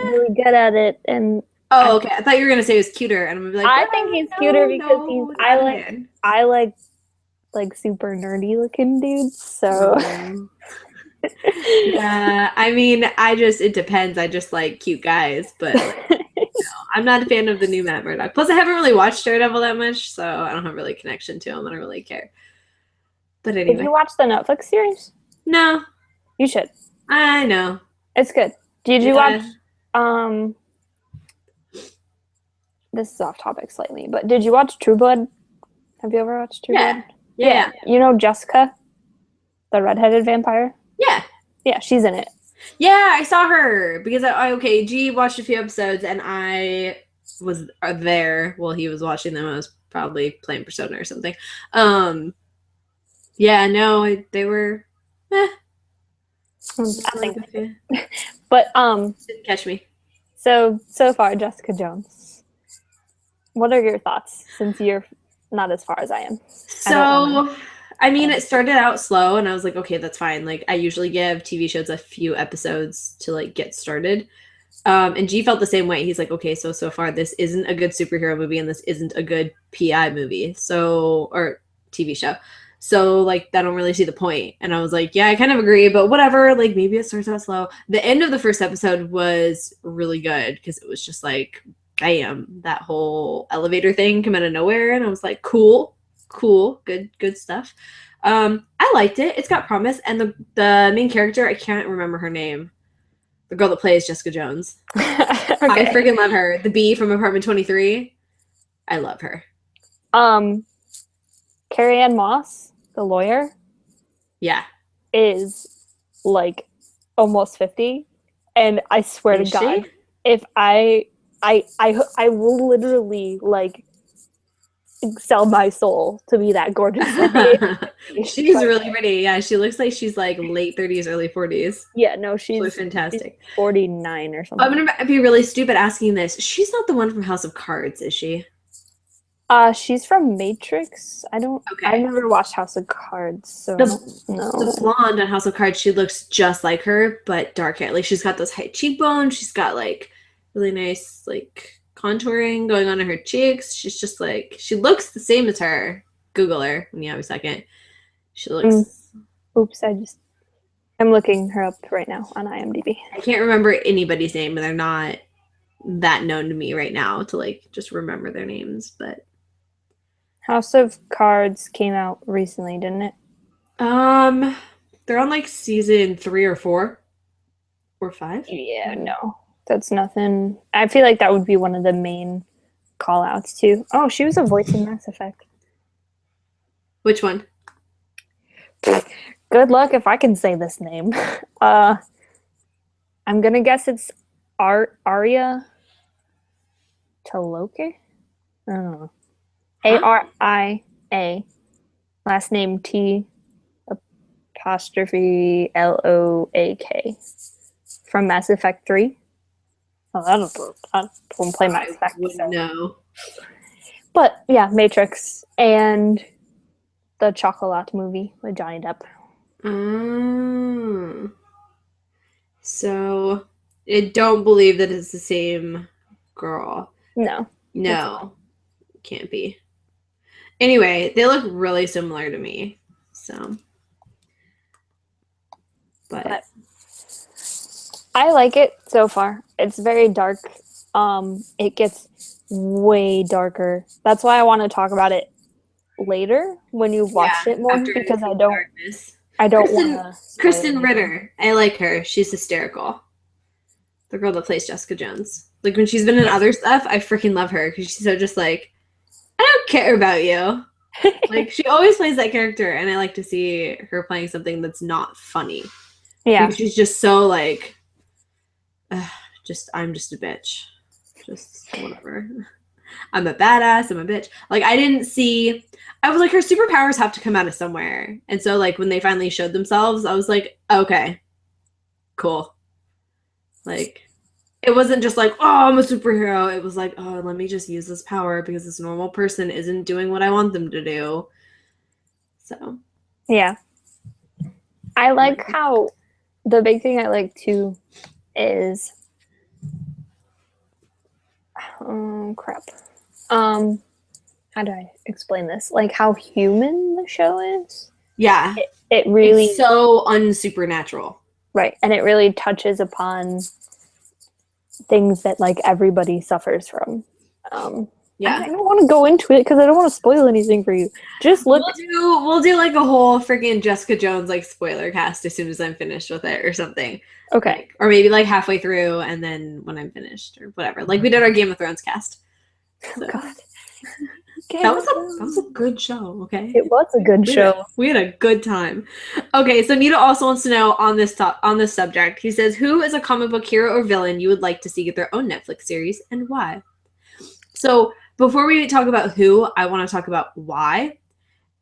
really good at it, and Oh, okay. I thought you were gonna say he was cuter, and I'm like, I think he's cuter because he's I like super nerdy looking dudes. So Yeah, I mean, it depends. I just like cute guys, but I'm not a fan of the new Matt Murdock. Plus, I haven't really watched Daredevil that much, so I don't have really a connection to him. I don't really care. But Did you anyway, watch the Netflix series? no, You should. I know. It's good. Did you Yeah. watch this is off topic slightly, but did you watch True Blood? Have you ever watched True Blood? Yeah. You know Jessica, the redheaded vampire? Yeah. Yeah, she's in it. Yeah, I saw her because G watched a few episodes and I was there while he was watching them. I was probably playing Persona or something. Yeah, no, they were. I think. But didn't catch me. So far, Jessica Jones. What are your thoughts since you're not as far as I am? So, I mean, it started out slow and I was like, okay, that's fine. Like, I usually give TV shows a few episodes to like get started. And G felt the same way. He's like, okay, so far this isn't a good superhero movie and this isn't a good PI movie. Or TV show. So like I don't really see the point. And I was like, yeah, I kind of agree, but whatever. Like maybe it starts out slow. The end of the first episode was really good because it was just like, bam, that whole elevator thing come out of nowhere, and I was like, cool, good stuff. I liked it. It's got promise, and the main character, I can't remember her name. The girl that plays Jessica Jones. Okay. I freaking love her. The bee from Apartment 23. I love her. Carrie-Anne Moss, the lawyer. Yeah. Is like almost 50. And I swear to God, if I will literally like sell my soul to be that gorgeous. She's really pretty. Yeah, she looks like she's like late 30s, early 40s. Yeah, no, she's fantastic. She's 49 or something. I'm gonna be really stupid asking this. She's not the one from House of Cards, is she? She's from Matrix. I've never watched House of Cards, so no. The blonde on House of Cards, she looks just like her, but dark hair. Like she's got those high cheekbones. She's got like really nice like contouring going on in her cheeks. She's just like, she looks the same as her. Google her when you have a second. She looks. Oops, I'm looking her up right now on IMDb. I can't remember anybody's name, and they're not that known to me right now to like just remember their names, but. House of Cards came out recently, didn't it? They're on like season 3 or 4 or 5. Yeah, no, that's nothing. I feel like that would be one of the main call outs too. Oh, she was a voice in Mass Effect. Which one? Good luck if I can say this name. I'm gonna guess it's Aria Taloke. I don't know. Aria, last name T apostrophe Loak from Mass Effect 3. Oh, I don't play Mass Effect. No. But yeah, Matrix and the Chocolat movie with Johnny Depp. So I don't believe that it's the same girl. No. Can't be. Anyway, they look really similar to me. So. But I like it so far. It's very dark. It gets way darker. That's why I want to talk about it later when you've watched it more, because I don't want to. Kristen Ritter. I like her. She's hysterical. The girl that plays Jessica Jones. Like when she's been in other stuff, I freaking love her because she's so just like, I don't care about you. Like she always plays that character, and I like to see her playing something that's not funny. Yeah, like, she's just so like, I'm just a bitch. Just whatever. I'm a badass. I'm a bitch. Like I was like, her superpowers have to come out of somewhere, and so like when they finally showed themselves, I was like, okay, cool. Like. It wasn't just like, oh, I'm a superhero. It was like, oh, let me just use this power because this normal person isn't doing what I want them to do. So. Yeah. I like how the big thing I like too is crap. How do I explain this? Like how human the show is. Yeah. It really it's so unsupernatural. Right, and it really touches upon things that like everybody suffers from. Yeah. I don't want to go into it because I don't want to spoil anything for you. Just look. We'll do like a whole freaking Jessica Jones like spoiler cast as soon as I'm finished with it or something. Okay. Like, or maybe like halfway through and then when I'm finished or whatever. Like we did our Game of Thrones cast. So. Oh God. That was a good show, okay? It was a good show. We had a good time. Okay, so Nita also wants to know on this subject. He says, who is a comic book hero or villain you would like to see get their own Netflix series and why? So before we talk about who, I want to talk about why.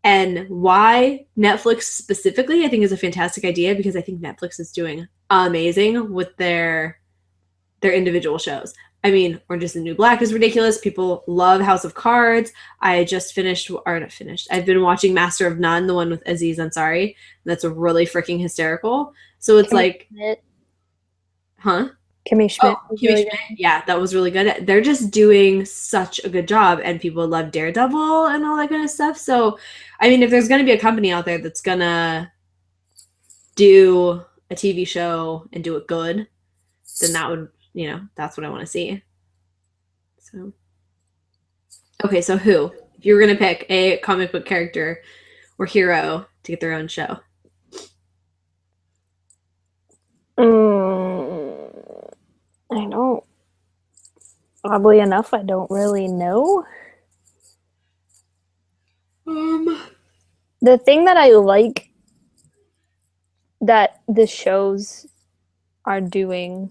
And why Netflix specifically, I think, is a fantastic idea because I think Netflix is doing amazing with their individual shows. I mean, Orange is the New Black is ridiculous. People love House of Cards. I just I've been watching Master of None, the one with Aziz Ansari. That's really freaking hysterical. So it's like, huh? Kimmy Schmidt. Oh, Kimmy Schmidt. Yeah, that was really good. They're just doing such a good job, and people love Daredevil and all that kind of stuff. So, I mean, if there's going to be a company out there that's going to do a TV show and do it good, then that would, that's what I want to see. So, okay, so who? If you were going to pick a comic book character or hero to get their own show. I don't. Oddly enough, I don't really know. The thing that I like that the shows are doing,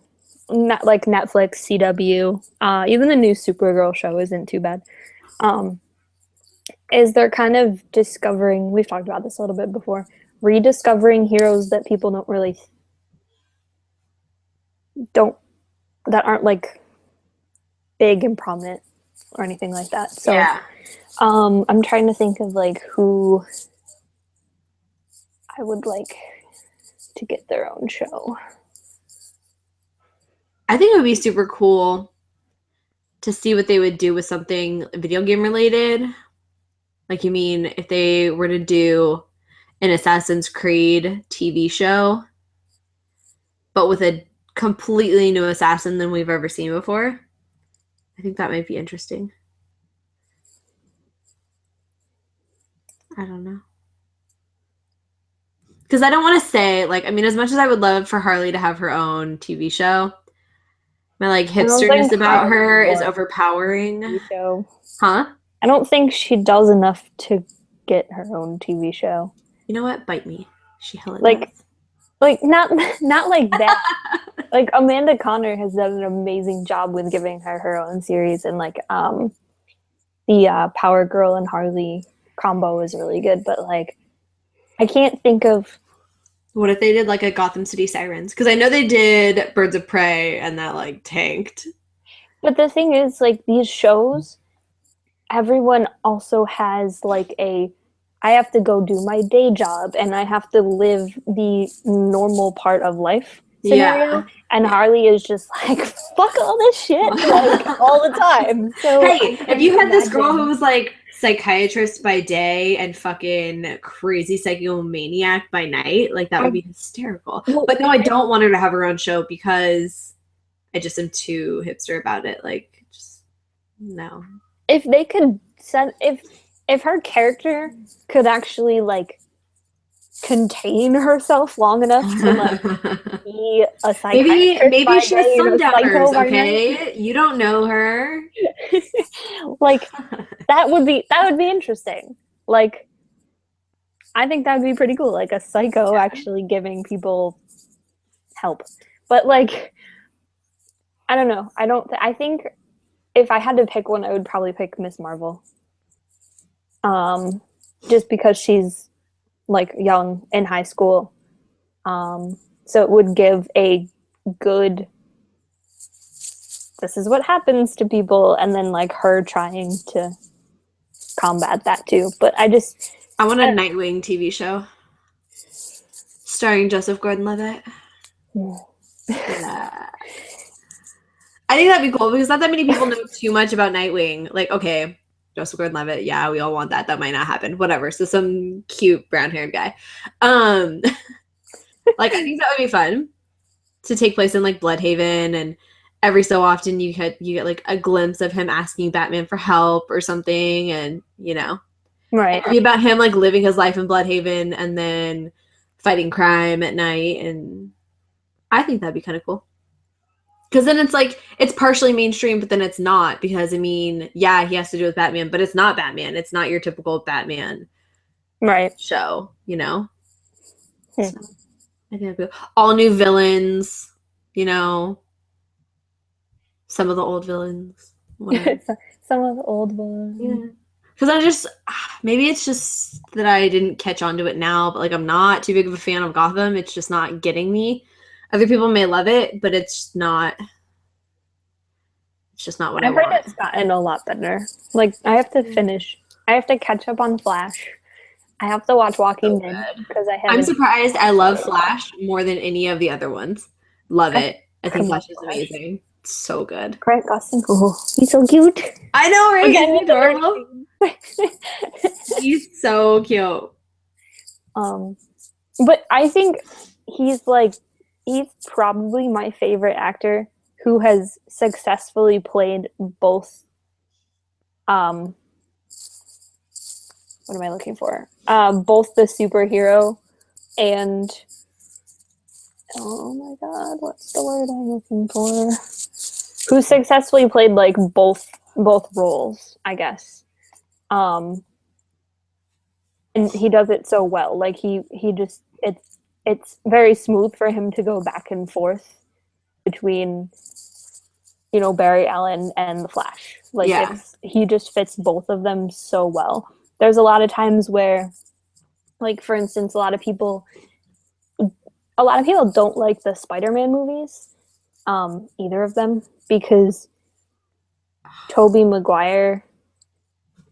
not like Netflix, CW, even the new Supergirl show isn't too bad, is they're kind of discovering, we've talked about this a little bit before, rediscovering heroes that people that aren't like big and prominent or anything like that. So yeah. I'm trying to think of like who I would like to get their own show. I think it would be super cool to see what they would do with something video game related. Like, you mean if they were to do an Assassin's Creed TV show, but with a completely new assassin than we've ever seen before? I think that might be interesting. I don't know. Because I don't want to say, like, I mean, as much as I would love for Harley to have her own TV show, my, like, hipsterness about her is overpowering. Show. Huh? I don't think she does enough to get her own TV show. You know what? Bite me. She hella does. Like, not like that. Like, Amanda Conner has done an amazing job with giving her own series, and like the Power Girl and Harley combo is really good, but like I can't think of. What if they did like a Gotham City Sirens? Because I know they did Birds of Prey and that like tanked. But the thing is, like, these shows, everyone also has like I have to go do my day job and I have to live the normal part of life scenario. Yeah. And Harley is just like, fuck all this shit, like, all the time. So hey, if you had this girl who was like psychiatrist by day and fucking crazy psychomaniac by night, like, that would be hysterical. But no, I don't want her to have her own show because I just am too hipster about it. Like, just no. If they could send, if her character could actually like contain herself long enough to like be a psychiatrist, maybe she has Sundowners, okay? You don't know her. Like, that would be interesting. Like, I think that would be pretty cool. Like a psycho actually giving people help. But like, I don't know. I think if I had to pick one, I would probably pick Miss Marvel. Just because she's like young in high school. So it would give a good, this is what happens to people, and then like her trying to combat that too. But I want a Nightwing TV show starring Joseph Gordon-Levitt. Yeah. I think that'd be cool because not that many people know too much about Nightwing. Like, okay, Joseph Gordon-Levitt, yeah, we all want that. That might not happen. Whatever. So some cute brown-haired guy. Like I think that would be fun to take place in like Bloodhaven, and every so often you get like a glimpse of him asking Batman for help or something, and Right. it'd be about him like living his life in Bloodhaven and then fighting crime at night, and I think that'd be kind of cool. Because then it's like it's partially mainstream, but then it's not because I mean, yeah, he has to do with Batman, but it's not Batman. It's not your typical Batman Right. show, So, I think all new villains, some of the old villains. Some of the old ones. Yeah. Because maybe it's just that I didn't catch on to it now, but like I'm not too big of a fan of Gotham. It's just not getting me. Other people may love it, but it's just not what I want. I've heard it's gotten a lot better. Like I have to catch up on Flash. I have to watch Walking Dead because I'm surprised. I love Flash more than any of the other ones. Love it. I think Flash is amazing. It's so good. Grant Gustin, he's so cute. I know, right? Isn't he adorable? He's so cute. But I think he's probably my favorite actor who has successfully played both. What am I looking for? Both the superhero and oh my god, what's the word I'm looking for? Who successfully played like both roles, I guess. And he does it so well. Like he just it's very smooth for him to go back and forth between Barry Allen and the Flash. Like he just fits both of them so well. There's a lot of times where, like for instance, a lot of people don't like the Spider-Man movies, either of them, because Tobey Maguire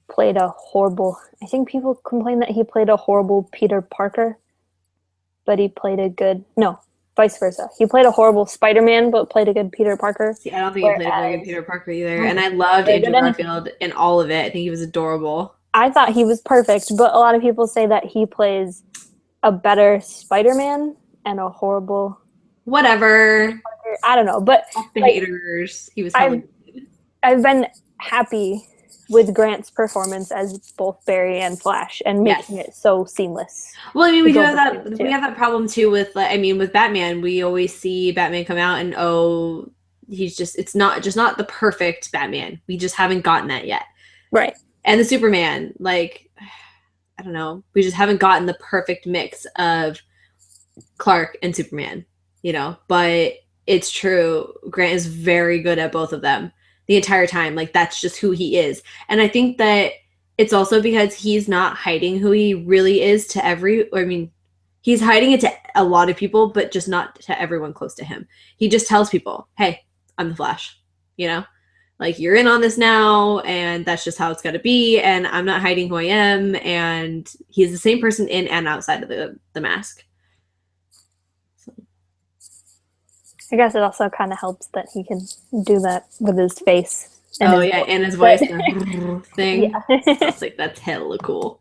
played a horrible. I think people complain that he played a horrible Peter Parker, but he played a good vice versa. He played a horrible Spider-Man, but played a good Peter Parker. See, I don't think he played a very good Peter Parker either. And I loved Andrew Garfield in all of it. I think he was adorable. I thought he was perfect, but a lot of people say that he plays a better Spider-Man and a horrible whatever. I don't know, but the haters. He was. I've been happy with Grant's performance as both Barry and Flash, and making it so seamless. Well, I mean, we have that problem too with with Batman. We always see Batman come out and it's not the perfect Batman. We just haven't gotten that yet. Right. And the Superman, I don't know, we just haven't gotten the perfect mix of Clark and Superman, but it's true. Grant is very good at both of them the entire time. Like that's just who he is. And I think that it's also because he's not hiding who he really is to he's hiding it to a lot of people, but just not to everyone close to him. He just tells people, hey, I'm the Flash, you're in on this now, and that's just how it's got to be, and I'm not hiding who I am, and he's the same person in and outside of the mask. So. I guess it also kind of helps that he can do that with his face. And his voice thing. Yeah. It's that's hella cool.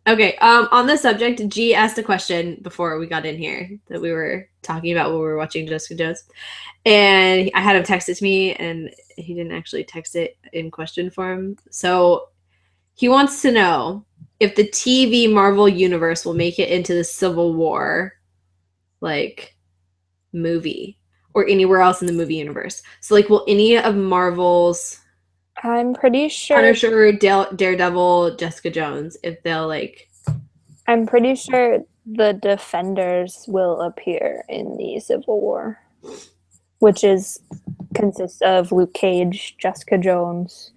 Okay, on this subject, G asked a question before we got in here that we were talking about when we were watching Jessica Jones. And I had him text it to me, and he didn't actually text it in question form. So he wants to know if the TV Marvel universe will make it into the Civil War, movie, or anywhere else in the movie universe. So, will any of Marvel's... I'm pretty sure... Punisher, Daredevil, Jessica Jones, if they'll, I'm pretty sure the Defenders will appear in the Civil War, which consists of Luke Cage, Jessica Jones,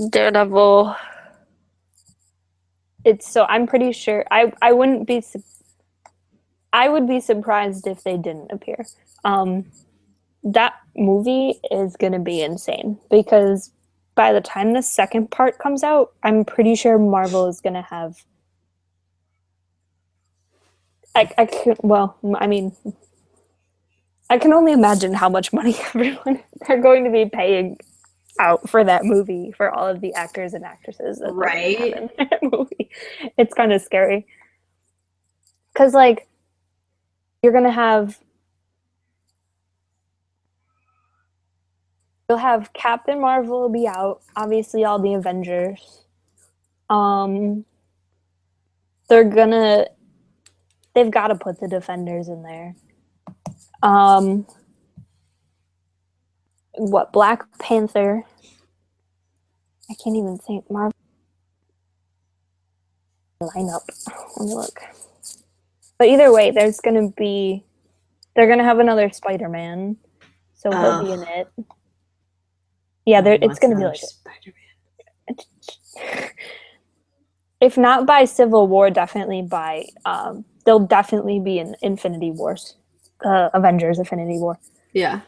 Daredevil. I'm pretty sure. I would be surprised if they didn't appear. That movie is going to be insane because by the time the second part comes out, I'm pretty sure Marvel is going to have... I can only imagine how much money they're going to be paying out for that movie, for all of the actors and actresses that right? they're gonna have in that movie. It's kind of scary. Because, like, you'll have Captain Marvel be out, obviously all the Avengers. They've got to put the Defenders in there. Black Panther. I can't even think. Marvel lineup. Let me look. But either way, they're gonna have another Spider-Man, so he'll be in it. Yeah, it's gonna be like Spider-Man. If not by Civil War, definitely by they'll definitely be in Infinity Wars, Avengers Infinity War. Yeah.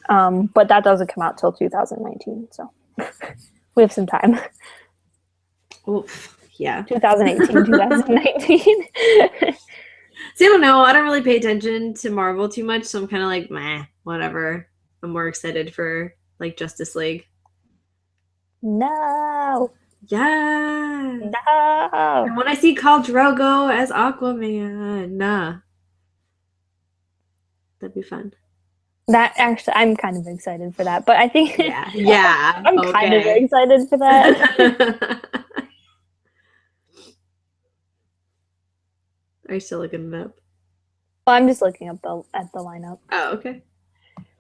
But that doesn't come out till 2019, so we have some time. Oof. Yeah. 2018, 2019. See, I don't know. I don't really pay attention to Marvel too much, so I'm kind of like, meh, whatever. I'm more excited for like Justice League. No. Yeah. No. And when I see Khal Drogo as Aquaman, that'd be fun. That actually, I'm kind of excited for that, but I think yeah, I'm kind of excited for that. Are you still looking it up? Well, I'm just looking up at the lineup. Oh, okay.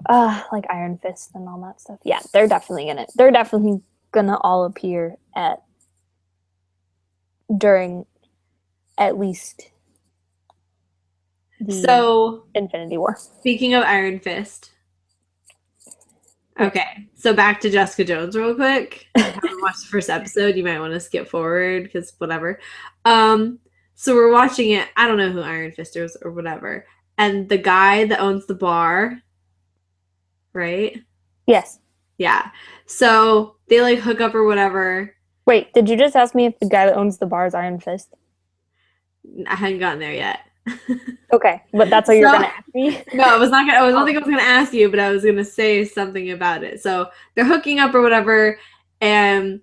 Like Iron Fist and all that stuff. Yeah, they're definitely in it. They're definitely gonna all appear during at least the Infinity War. Speaking of Iron Fist. Okay, so back to Jessica Jones real quick. If you haven't watched the first episode, you might want to skip forward because whatever. So we're watching it. I don't know who Iron Fist is or whatever. And the guy that owns the bar, right? Yes. Yeah. So they like hook up or whatever. Wait, did you just ask me if the guy that owns the bar is Iron Fist? I hadn't gotten there yet. Okay, but that's what you're gonna ask me? No, I was not gonna. I don't think I was gonna ask you, but I was gonna say something about it. So they're hooking up or whatever, and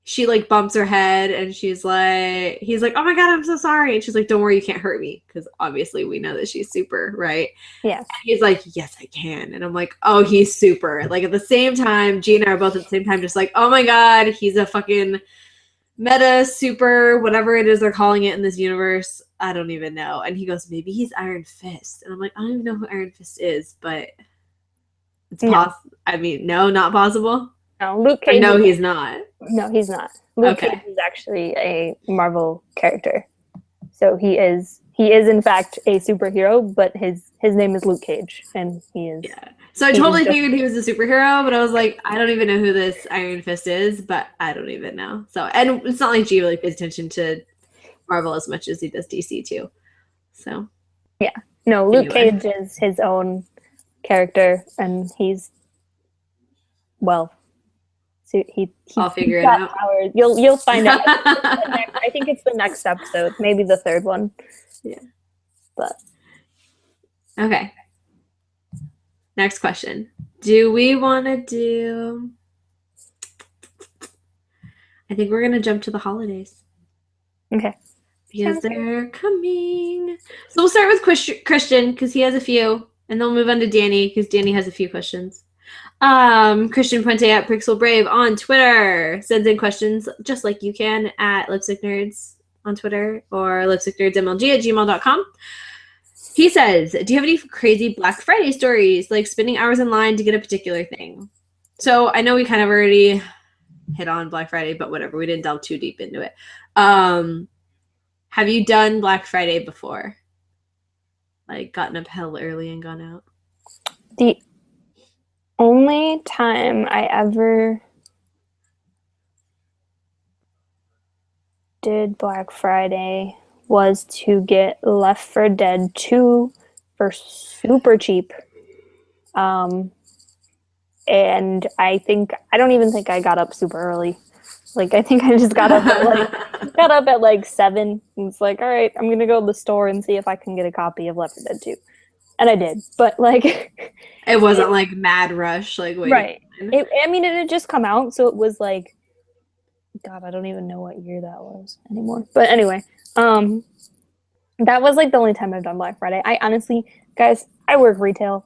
she like bumps her head, and he's like, "Oh my god, I'm so sorry," and she's like, "Don't worry, you can't hurt me," because obviously we know that she's super, right? Yeah. And he's like, "Yes, I can," and I'm like, "Oh, he's super." Like at the same time, G and I are both at the same time, just like, "Oh my god, he's a fucking meta super whatever it is they're calling it in this universe. I don't even know." And he goes, "Maybe he's Iron Fist," and I'm like, "I don't even know who Iron Fist is, but it's possible." I mean, no, not possible. No, Luke Cage. No, he's not. No, he's not. Luke Cage is actually a Marvel character, so he is in fact a superhero, but his name is Luke Cage, and he is. Yeah. So I totally figured he was a superhero, but I was like, I don't even know who this Iron Fist is, but I don't even know. So, and it's not like G really pays attention to Marvel as much as he does DC too. So. Yeah. No, Luke Cage is his own character, and he's so I'll figure it out. Powers. You'll find out. I think it's the next episode, maybe the third one. Yeah. But okay. Next question. Do we want to do... I think we're going to jump to the holidays. Okay. Because they're coming. So we'll start with Christian because he has a few. And then we'll move on to Danny because Danny has a few questions. Christian Puente at Pixel Brave on Twitter sends in questions just like you can at Lipstick Nerds on Twitter or lipsticknerdsmlg@gmail.com. He says, do you have any crazy Black Friday stories, like spending hours in line to get a particular thing? So I know we kind of already hit on Black Friday, but whatever. We didn't delve too deep into it. Have you done Black Friday before? Like gotten up hell early and gone out? The only time I ever did Black Friday was to get Left 4 Dead 2 for super cheap. And I don't even think I got up super early. Like, I think I just got up at 7 and it's like, all right, I'm gonna go to the store and see if I can get a copy of Left 4 Dead 2. And I did, but like It wasn't like mad rush, like waiting. right. It had just come out, so it was like, God, I don't even know what year that was anymore. But anyway, that was like the only time I've done Black Friday. I honestly, guys, I work retail.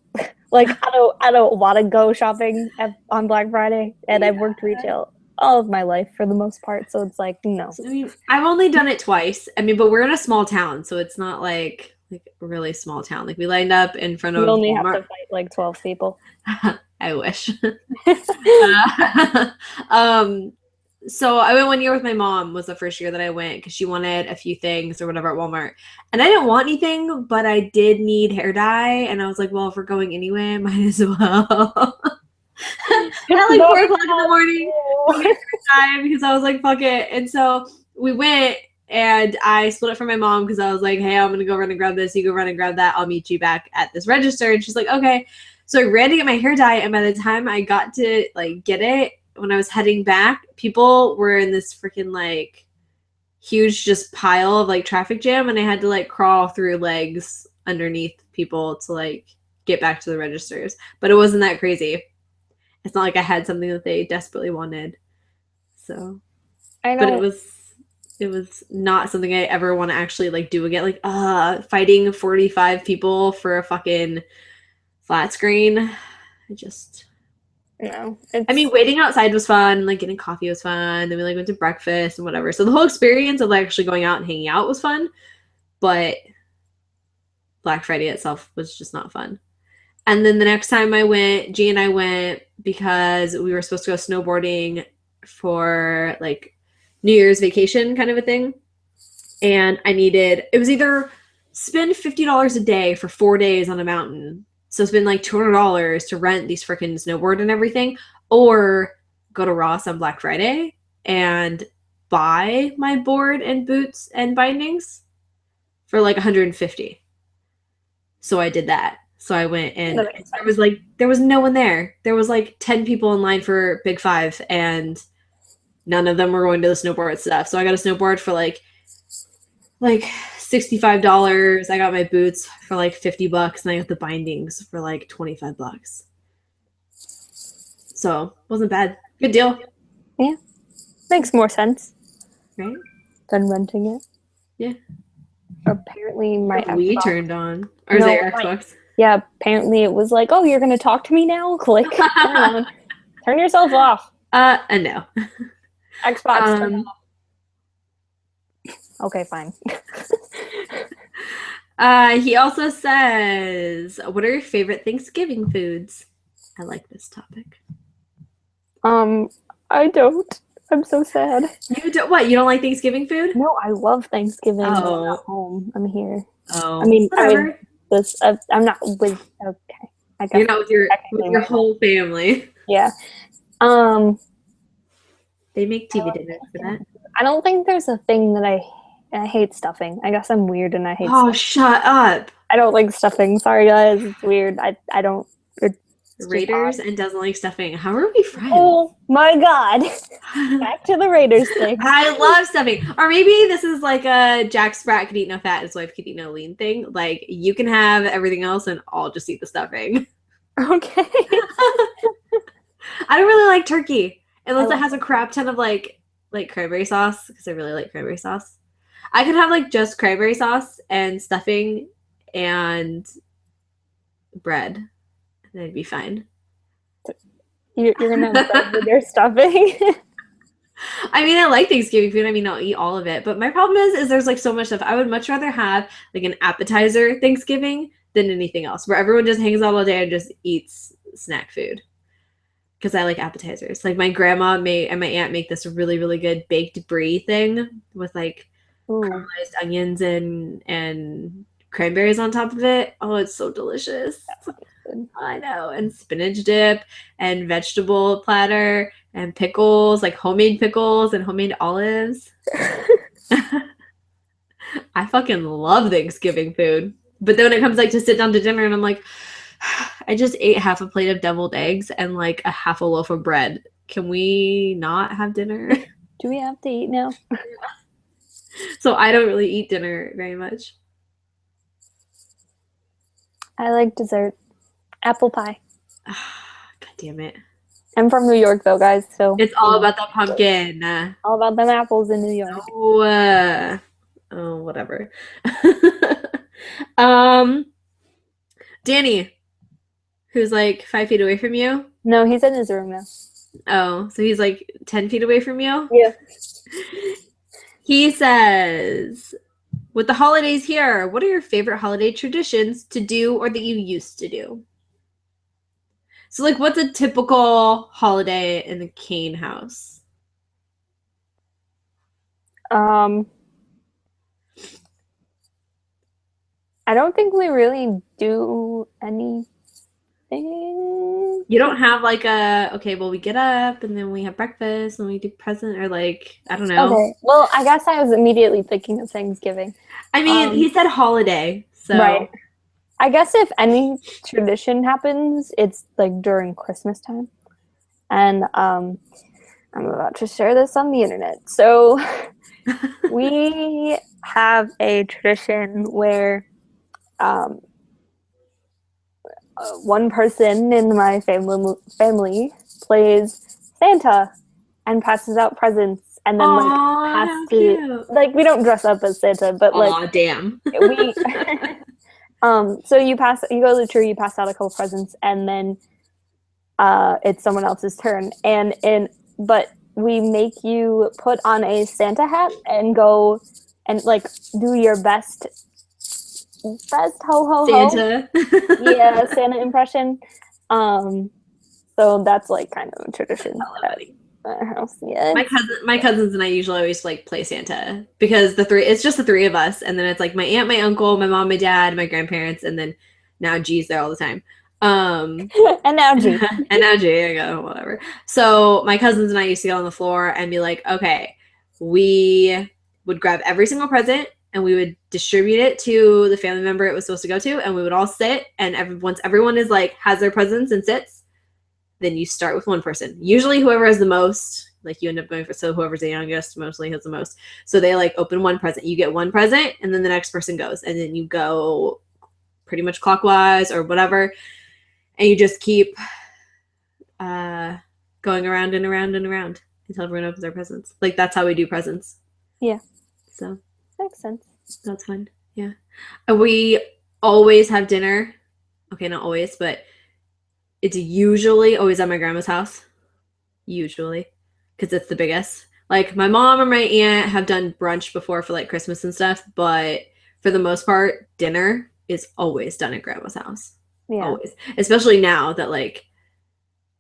Like I don't want to go shopping on Black Friday, and I've worked retail all of my life for the most part. So it's like, no. I mean, I've only done it twice. I mean, but we're in a small town, so it's not like a really small town. Like we lined up in front of You only Walmart. have to fight like 12 people. I wish. So I went 1 year with my mom, was the first year that I went because she wanted a few things or whatever at Walmart. And I didn't want anything, but I did need hair dye. And I was like, well, if we're going anyway, I might as well. At like 4 o'clock in the morning because I was like, fuck it. And so we went and I split it from my mom because I was like, hey, I'm going to go run and grab this. You go run and grab that. I'll meet you back at this register. And she's like, okay. So I ran to get my hair dye. And by the time I got to like get it, when I was heading back, people were in this freaking like huge just pile of like traffic jam. And I had to like crawl through legs underneath people to like get back to the registers. But it wasn't that crazy. It's not like I had something that they desperately wanted. So, I know. but it was not something I ever want to actually like do again. Like, fighting 45 people for a fucking flat screen. I just, no. I mean, waiting outside was fun. Like getting coffee was fun. Then we like went to breakfast and whatever. So the whole experience of like actually going out and hanging out was fun. But Black Friday itself was just not fun. And then the next time I went, G and I went because we were supposed to go snowboarding for like New Year's vacation kind of a thing. And it was either spend $50 a day for 4 days on a mountain. So spend like $200 to rent these freaking snowboard and everything, or go to Ross on Black Friday and buy my board and boots and bindings for like $150. So I did that. So I went and there was no one there. There was like 10 people in line for Big Five and none of them were going to the snowboard stuff. So I got a snowboard for like $65. I got my boots for like $50 and I got the bindings for like $25. So wasn't bad. Good deal. Yeah. Makes more sense. Right? Than renting it. Yeah. Apparently my Xbox turned on. Or is it your Xbox? Yeah, apparently it was like, oh, you're going to talk to me now? Click. Turn yourself off. No. Xbox, turn off. Okay, fine. He also says, what are your favorite Thanksgiving foods? I like this topic. I don't. I'm so sad. You don't what? You don't like Thanksgiving food? No, I love Thanksgiving. Oh. I'm not home. I'm here. Oh. I mean, whatever. I'm not with. Okay, I got. You're not with your whole family. Yeah. They make TV dinner for that. I don't think there's a thing that I hate stuffing. I guess I'm weird and I hate. Oh, shut up! I don't like stuffing. Sorry, guys. It's weird. I don't. Raiders and doesn't like stuffing. How are we friends? Oh my god! Back to the Raiders thing. I love stuffing. Or maybe this is like a Jack Sprat could eat no fat, his wife could eat no lean thing. Like you can have everything else and I'll just eat the stuffing. Okay. I don't really like turkey unless it has a crap ton of like cranberry sauce because I really like cranberry sauce. I could have like just cranberry sauce and stuffing and bread. And I'd be fine. You're gonna have bread with your stuffing. I mean, I like Thanksgiving food. I mean, I'll eat all of it. But my problem is there's like so much stuff. I would much rather have like an appetizer Thanksgiving than anything else, where everyone just hangs out all day and just eats snack food. Because I like appetizers. Like my grandma and my aunt make this really, really good baked brie thing with like caramelized onions and cranberries on top of it. Oh, it's so delicious. I know. And spinach dip and vegetable platter and pickles, like homemade pickles and homemade olives. I fucking love Thanksgiving food. But then when it comes like to sit down to dinner and I'm like, I just ate half a plate of deviled eggs and like a half a loaf of bread. Can we not have dinner? Do we have to eat now? So I don't really eat dinner very much. I like dessert. Apple pie. God damn it. I'm from New York, though, guys, so... It's all about that pumpkin. All about them apples in New York. Oh, whatever. um, Danny, who's like 5 feet away from you. No, he's in his room now. Oh, so he's like 10 feet away from you? Yeah. He says, with the holidays here, what are your favorite holiday traditions to do or that you used to do? So, like, what's a typical holiday in the Kane house? I don't think we really do anything. You don't have like okay, well, we get up and then we have breakfast and we do present, or like, I don't know. Okay. Well, I guess I was immediately thinking of Thanksgiving. I mean, he said holiday, so. Right. I guess if any tradition happens, it's like during Christmas time. And I'm about to share this on the internet. So we have a tradition where one person in my family plays Santa and passes out presents, and then has to cute. like, we don't dress up as Santa, but like, damn. we so you go to the tree, you pass out a couple presents, and then it's someone else's turn, but we make you put on a Santa hat and go and like do your best ho ho ho Santa. Yeah, Santa impression. So that's like kind of a tradition at our house. Yeah. My cousins and I usually always like play Santa because it's just the three of us, and then it's like my aunt, my uncle, my mom, my dad, my grandparents, and then now G's there all the time. And now G. And now G, I go, whatever. So my cousins and I used to get on the floor and be like, okay, we would grab every single present and we would distribute it to the family member it was supposed to go to, and we would all sit, and once everyone is like has their presents and sits, then you start with one person. Usually whoever has the most, like you end up going for, so whoever's the youngest mostly has the most. So they like open one present. You get one present and then the next person goes, and then you go pretty much clockwise or whatever. And you just keep going around and around and around until everyone opens their presents. Like, that's how we do presents. Yeah. So. Makes sense. That's fun. Yeah. We always have dinner. Okay, not always, but it's usually always at my grandma's house. Usually. Because it's the biggest. Like, my mom or my aunt have done brunch before for, like, Christmas and stuff, but for the most part, dinner is always done at grandma's house. Yeah. Always. Especially now that, like,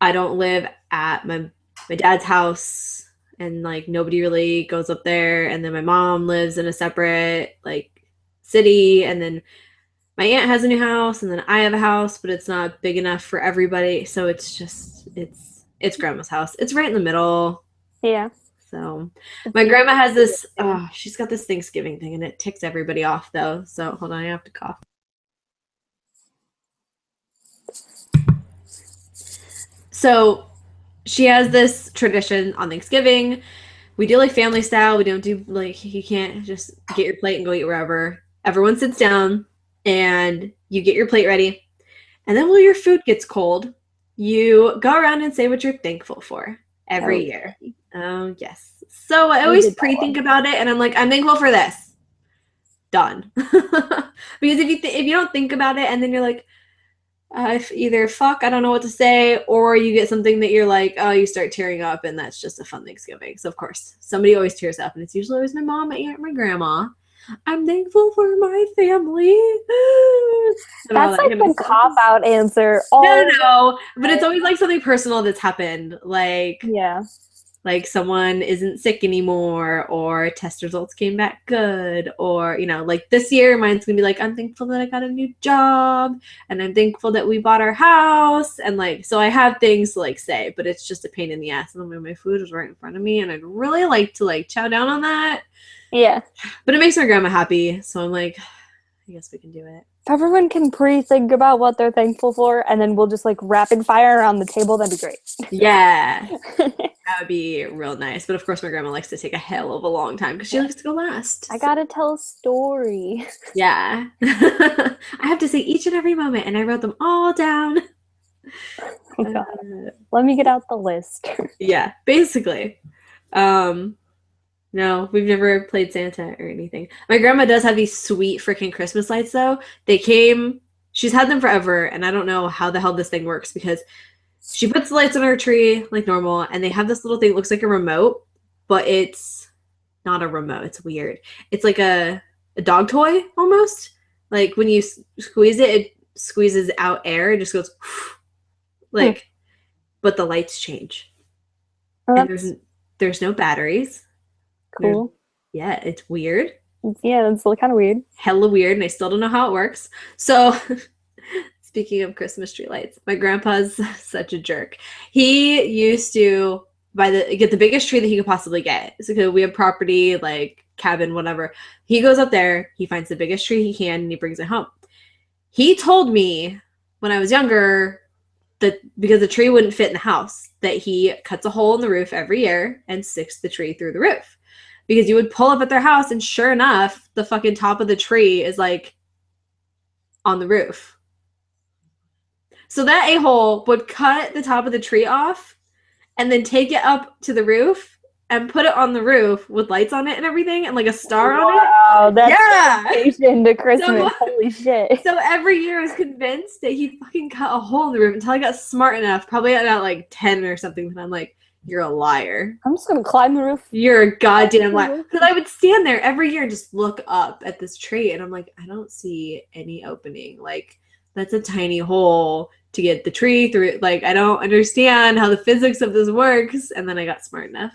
I don't live at my dad's house, and, like, nobody really goes up there, and then my mom lives in a separate, like, city, and then my aunt has a new house, and then I have a house, but it's not big enough for everybody, so it's just, it's grandma's house. It's right in the middle. Yeah. So my grandma has this, she's got this Thanksgiving thing, and it ticks everybody off, though, so hold on, I have to cough. So she has this tradition on Thanksgiving. We do like family style. We don't do like, you can't just get your plate and go eat wherever. Everyone sits down and you get your plate ready. And then when your food gets cold, you go around and say what you're thankful for every year. Oh, yes. So I always pre-think about it, and I'm like, I'm thankful for this. Done. Because if you don't think about it, and then you're like, either fuck, I don't know what to say, or you get something that you're like, oh, you start tearing up, and that's just a fun Thanksgiving. So of course, somebody always tears up, and it's usually always my mom, my aunt, my grandma. I'm thankful for my family. That's like the cop-out answer. No, but it's always like something personal that's happened. Like, yeah. Like someone isn't sick anymore, or test results came back good, or, you know, like this year mine's gonna be like, I'm thankful that I got a new job, and I'm thankful that we bought our house, and like, so I have things to like say, but it's just a pain in the ass. And my food is right in front of me, and I'd really like to like chow down on that. Yeah. But it makes my grandma happy, so I'm like, I guess we can do it. If everyone can pre-think about what they're thankful for, and then we'll just like rapid fire around the table, that'd be great. Yeah. That That would be real nice. But of course, my grandma likes to take a hell of a long time because she likes to go last. I gotta tell a story. Yeah. I have to say each and every moment, and I wrote them all down. Oh, let me get out the list. Yeah, basically. No, we've never played Santa or anything. My grandma does have these sweet freaking Christmas lights, though. She's had them forever, and I don't know how the hell this thing works because she puts the lights on her tree like normal, and they have this little thing that looks like a remote, but it's not a remote. It's weird. It's like a dog toy almost. Like when you squeeze it, it squeezes out air. It just goes like, but the lights change. And there's no batteries. Cool. Yeah, it's weird. Yeah, it's kind of weird. Hella weird, and I still don't know how it works. So, speaking of Christmas tree lights, my grandpa's such a jerk. He used to get the biggest tree that he could possibly get. So we have property, like cabin, whatever. He goes up there, he finds the biggest tree he can, and he brings it home. He told me when I was younger that because the tree wouldn't fit in the house, that he cuts a hole in the roof every year and sticks the tree through the roof. Because you would pull up at their house, and sure enough, the fucking top of the tree is like on the roof. So that a-hole would cut the top of the tree off and then take it up to the roof and put it on the roof with lights on it and everything and like a star on it. Wow, that's dedication to Christmas. Holy shit. So every year I was convinced that he fucking cut a hole in the roof until I got smart enough, probably at like 10 or something, and I'm like, you're a liar. I'm just gonna climb the roof. You're a goddamn liar. Because I would stand there every year and just look up at this tree, and I'm like, I don't see any opening. Like, that's a tiny hole to get the tree through. Like, I don't understand how the physics of this works. And then I got smart enough.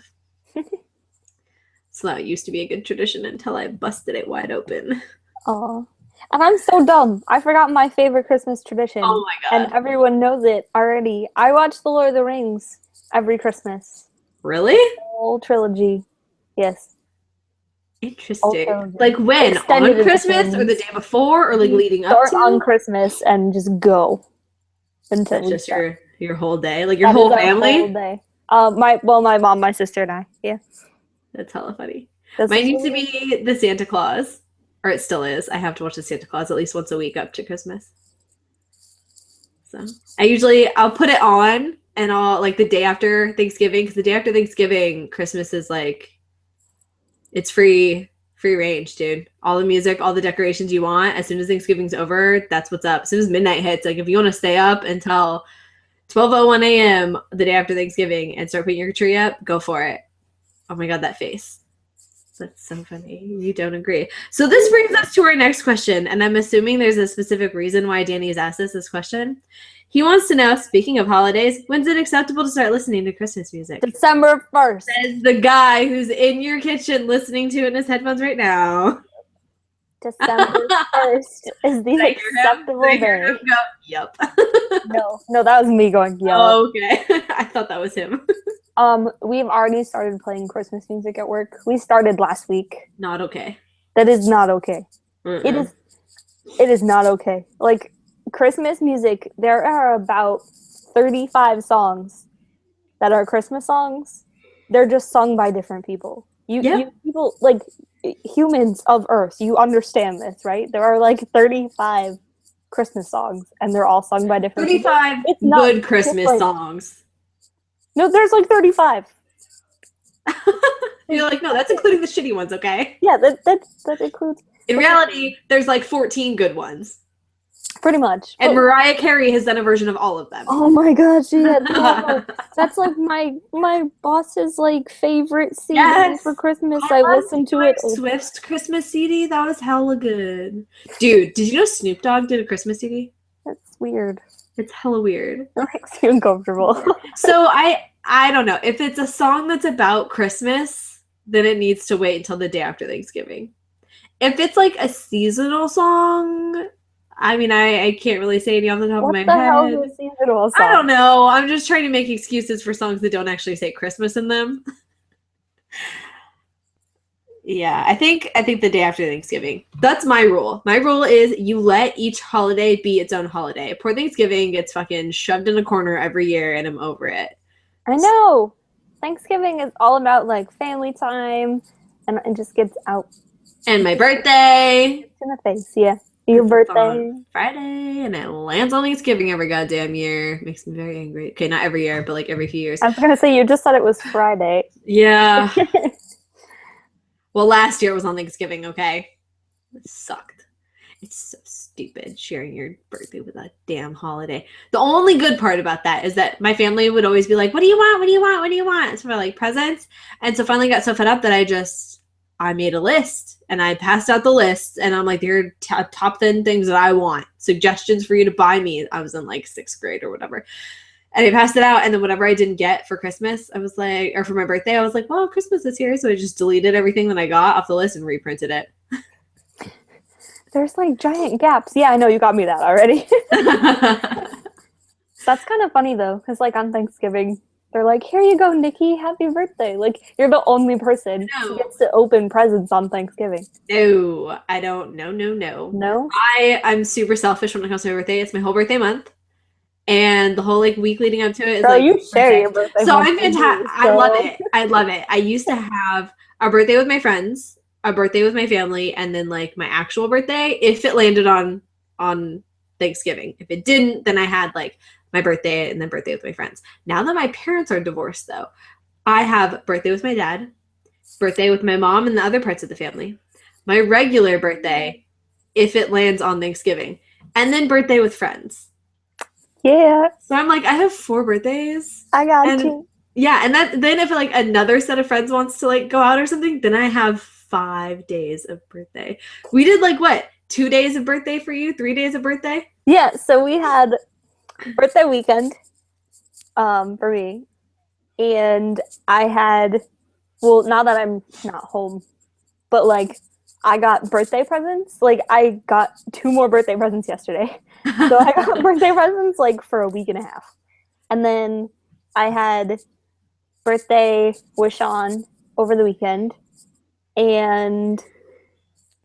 So that used to be a good tradition until I busted it wide open. Oh, and I'm so dumb. I forgot my favorite Christmas tradition. Oh my God. And everyone knows it already. I watch The Lord of the Rings every Christmas. Really? The whole trilogy. Yes. Interesting. Like when? On Christmas or the day before or like leading up to? Start on Christmas and just go until that's just your whole day? Like your whole family? Whole day. My mom, my sister, and I. Yeah. That's hella funny. Mine used to be the Santa Claus. Or it still is. I have to watch the Santa Claus at least once a week up to Christmas. So I'll put it on and I'll like the day after Thanksgiving, because the day after Thanksgiving, Christmas is like, it's free range, dude. All the music, all the decorations you want. As soon as Thanksgiving's over, that's what's up. As soon as midnight hits, like if you want to stay up until 12:01 a.m. the day after Thanksgiving and start putting your tree up, go for it. Oh my God, that face. That's so funny. You don't agree. So this brings us to our next question, and I'm assuming there's a specific reason why Danny's asked us this question. He wants to know, speaking of holidays, when's it acceptable to start listening to Christmas music? December 1st. Says the guy who's in your kitchen listening to it in his headphones right now. December 1st is the acceptable day. Yep. No, that was me going, yep. Oh, okay. I thought that was him. We've already started playing Christmas music at work. We started last week. Not okay. That is not okay. Mm-mm. It is not okay. Like, Christmas music, there are about 35 songs that are Christmas songs. They're just sung by different people. You people, like, humans of Earth, you understand this, right? There are like 35 Christmas songs, and they're all sung by different 35 people. good Christmas songs. No, there's like 35. You're like, no, that's including the shitty ones, okay? Yeah, that includes. In reality, there's like 14 good ones. Pretty much. And Mariah Carey has done a version of all of them. Oh my God, she had. That's like my boss's like favorite CD for Christmas. I listened to it. Swift's Christmas CD, that was hella good. Dude, did you know Snoop Dogg did a Christmas CD? That's weird. It's hella weird. It makes me uncomfortable. So I don't know. If it's a song that's about Christmas, then it needs to wait until the day after Thanksgiving. If it's like a seasonal song, I mean, I can't really say any off the top of my head. What the hell is a seasonal song? I don't know. I'm just trying to make excuses for songs that don't actually say Christmas in them. Yeah, I think the day after Thanksgiving. That's my rule. My rule is you let each holiday be its own holiday. Poor Thanksgiving gets fucking shoved in a corner every year, and I'm over it. I know. Thanksgiving is all about like family time, and it just gets out. And my birthday. In the face, yeah. Your birthday. On Friday, and it lands on Thanksgiving every goddamn year. Makes me very angry. Okay, not every year, but like every few years. I was gonna say, you just said it was Friday. Yeah. Well, last year was on Thanksgiving, okay? It sucked. It's so stupid sharing your birthday with a damn holiday. The only good part about that is that my family would always be like, what do you want? What do you want? What do you want? So for like presents. And so finally got so fed up that I made a list and I passed out the list and I'm like, here are top 10 things that I want. Suggestions for you to buy me. I was in like 6th grade or whatever. And I passed it out. And then whatever I didn't get for Christmas, I was like, or for my birthday, I was like, well, Christmas is here. So I just deleted everything that I got off the list and reprinted it. There's like giant gaps. Yeah, I know you got me that already. That's kind of funny though, because like on Thanksgiving, they're like, here you go, Nikki, happy birthday. Like, you're the only person who gets to open presents on Thanksgiving. No, I don't. No. No? I'm super selfish when it comes to my birthday. It's my whole birthday month. And the whole like week leading up to it is Girl, you share your birthday. So I'm fantastic. I love it. I love it. I used to have a birthday with my friends, a birthday with my family, and then like my actual birthday if it landed on Thanksgiving. If it didn't, then I had like my birthday and then birthday with my friends. Now that my parents are divorced though, I have birthday with my dad, birthday with my mom and the other parts of the family, my regular birthday if it lands on Thanksgiving, and then birthday with friends. Yeah. So I'm like, I have 4 birthdays. I got you. Yeah, and then if like another set of friends wants to like go out or something, then I have 5 days of birthday. We did like what? 2 days of birthday for you? 3 days of birthday? Yeah, so we had birthday weekend for me. And I had, well, now that I'm not home, but like I got birthday presents. Like I got 2 more birthday presents yesterday. So I got birthday presents like for a week and a half. And then I had birthday with Sean over the weekend. And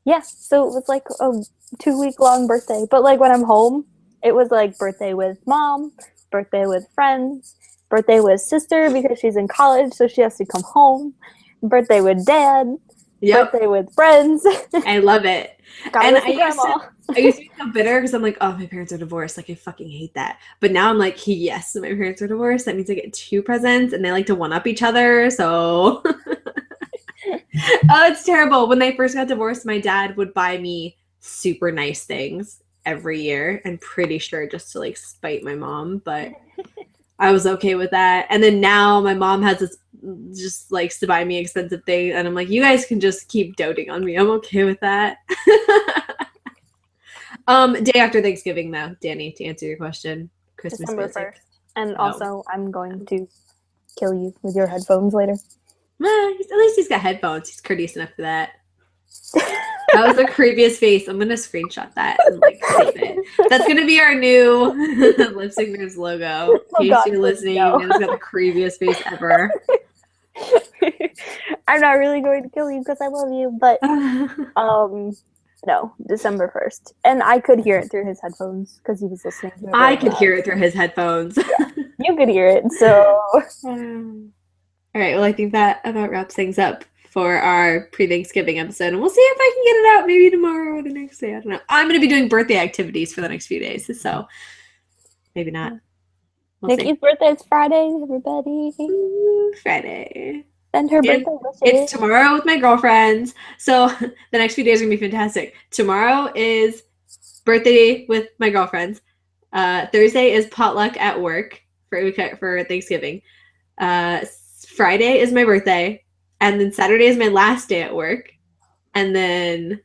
yeah, so it was like a 2-week-long birthday. But like when I'm home, it was like birthday with mom, birthday with friends, birthday with sister because she's in college, so she has to come home, birthday with dad, birthday with friends. I love it. And I used to be so bitter because I'm like, oh, my parents are divorced. Like, I fucking hate that. But now I'm like, yes, my parents are divorced. That means I get 2 presents and they like to one-up each other. So, oh, it's terrible. When they first got divorced, my dad would buy me super nice things every year. I'm pretty sure just to like spite my mom, but I was okay with that. And then now my mom has this, just likes to buy me expensive things. And I'm like, you guys can just keep doting on me. I'm okay with that. Day after Thanksgiving though, Danny, to answer your question. Christmas December music. 1st. And also I'm going to kill you with your headphones later. At least he's got headphones. He's courteous enough for that. That was the creepiest face. I'm gonna screenshot that and like save it. That's gonna be our new Lip Syncers logo. In case you're listening, it's got the creepiest face ever. I'm not really going to kill you because I love you, but no, December 1st. And I could hear it through his headphones because he was listening to it. I could hear it through his headphones. Yeah, you could hear it, so all right, well, I think that about wraps things up for our pre-Thanksgiving episode. And we'll see if I can get it out maybe tomorrow or the next day. I don't know. I'm going to be doing birthday activities for the next few days, so maybe not. We'll Nikki's birthday is Friday, everybody. Friday. Send her birthday wishes. It's tomorrow with my girlfriends. So the next few days are going to be fantastic. Tomorrow is birthday with my girlfriends. Thursday is potluck at work for Thanksgiving. Friday is my birthday. And then Saturday is my last day at work. And then...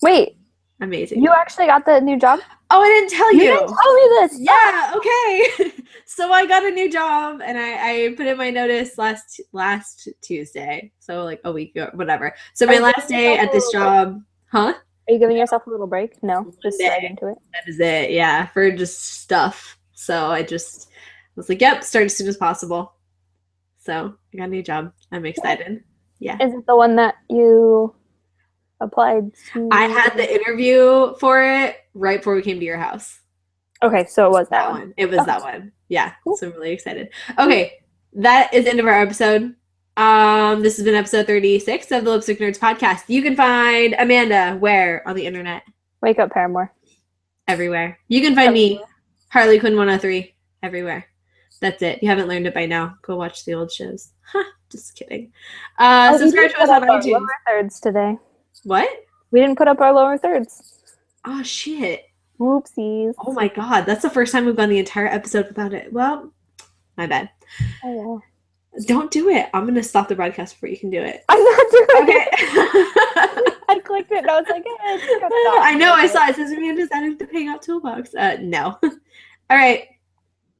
Wait. Amazing. You actually got the new job? Oh, I didn't tell you. You didn't tell me this. Yeah, okay. So I got a new job and I put in my notice last Tuesday. So like a week ago, whatever. So my last day at this job... Huh? Are you giving yourself a little break? No, just right into it. That is it, yeah. For just stuff. So I was like, yep, start as soon as possible. So I got a new job. I'm excited. Yeah. Is it the one that you applied to? I had the interview for it right before we came to your house. Okay, so it was that one. It was that one. Yeah. Cool. So I'm really excited. Okay. that is the end of our episode. This has been episode 36 of the Lipstick Nerds podcast. You can find Amanda where on the internet? Wake Up Paramore. Everywhere. You can find me, Harley Quinn 103, everywhere. That's it. You haven't learned it by now. Go watch the old shows. Just kidding. Subscribe to us on iTunes. Lower thirds today. What? We didn't put up our lower thirds. Oh shit. Whoopsies. Oh my god. That's the first time we've gone the entire episode without it. Well, my bad. Oh, yeah. Don't do it. I'm gonna stop the broadcast before you can do it. I'm not doing Okay. it. I clicked it and I was like, I know, I saw it. It says Amanda's adding the Hangout Toolbox. No. All right.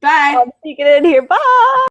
Bye. I'll take it in here. Bye.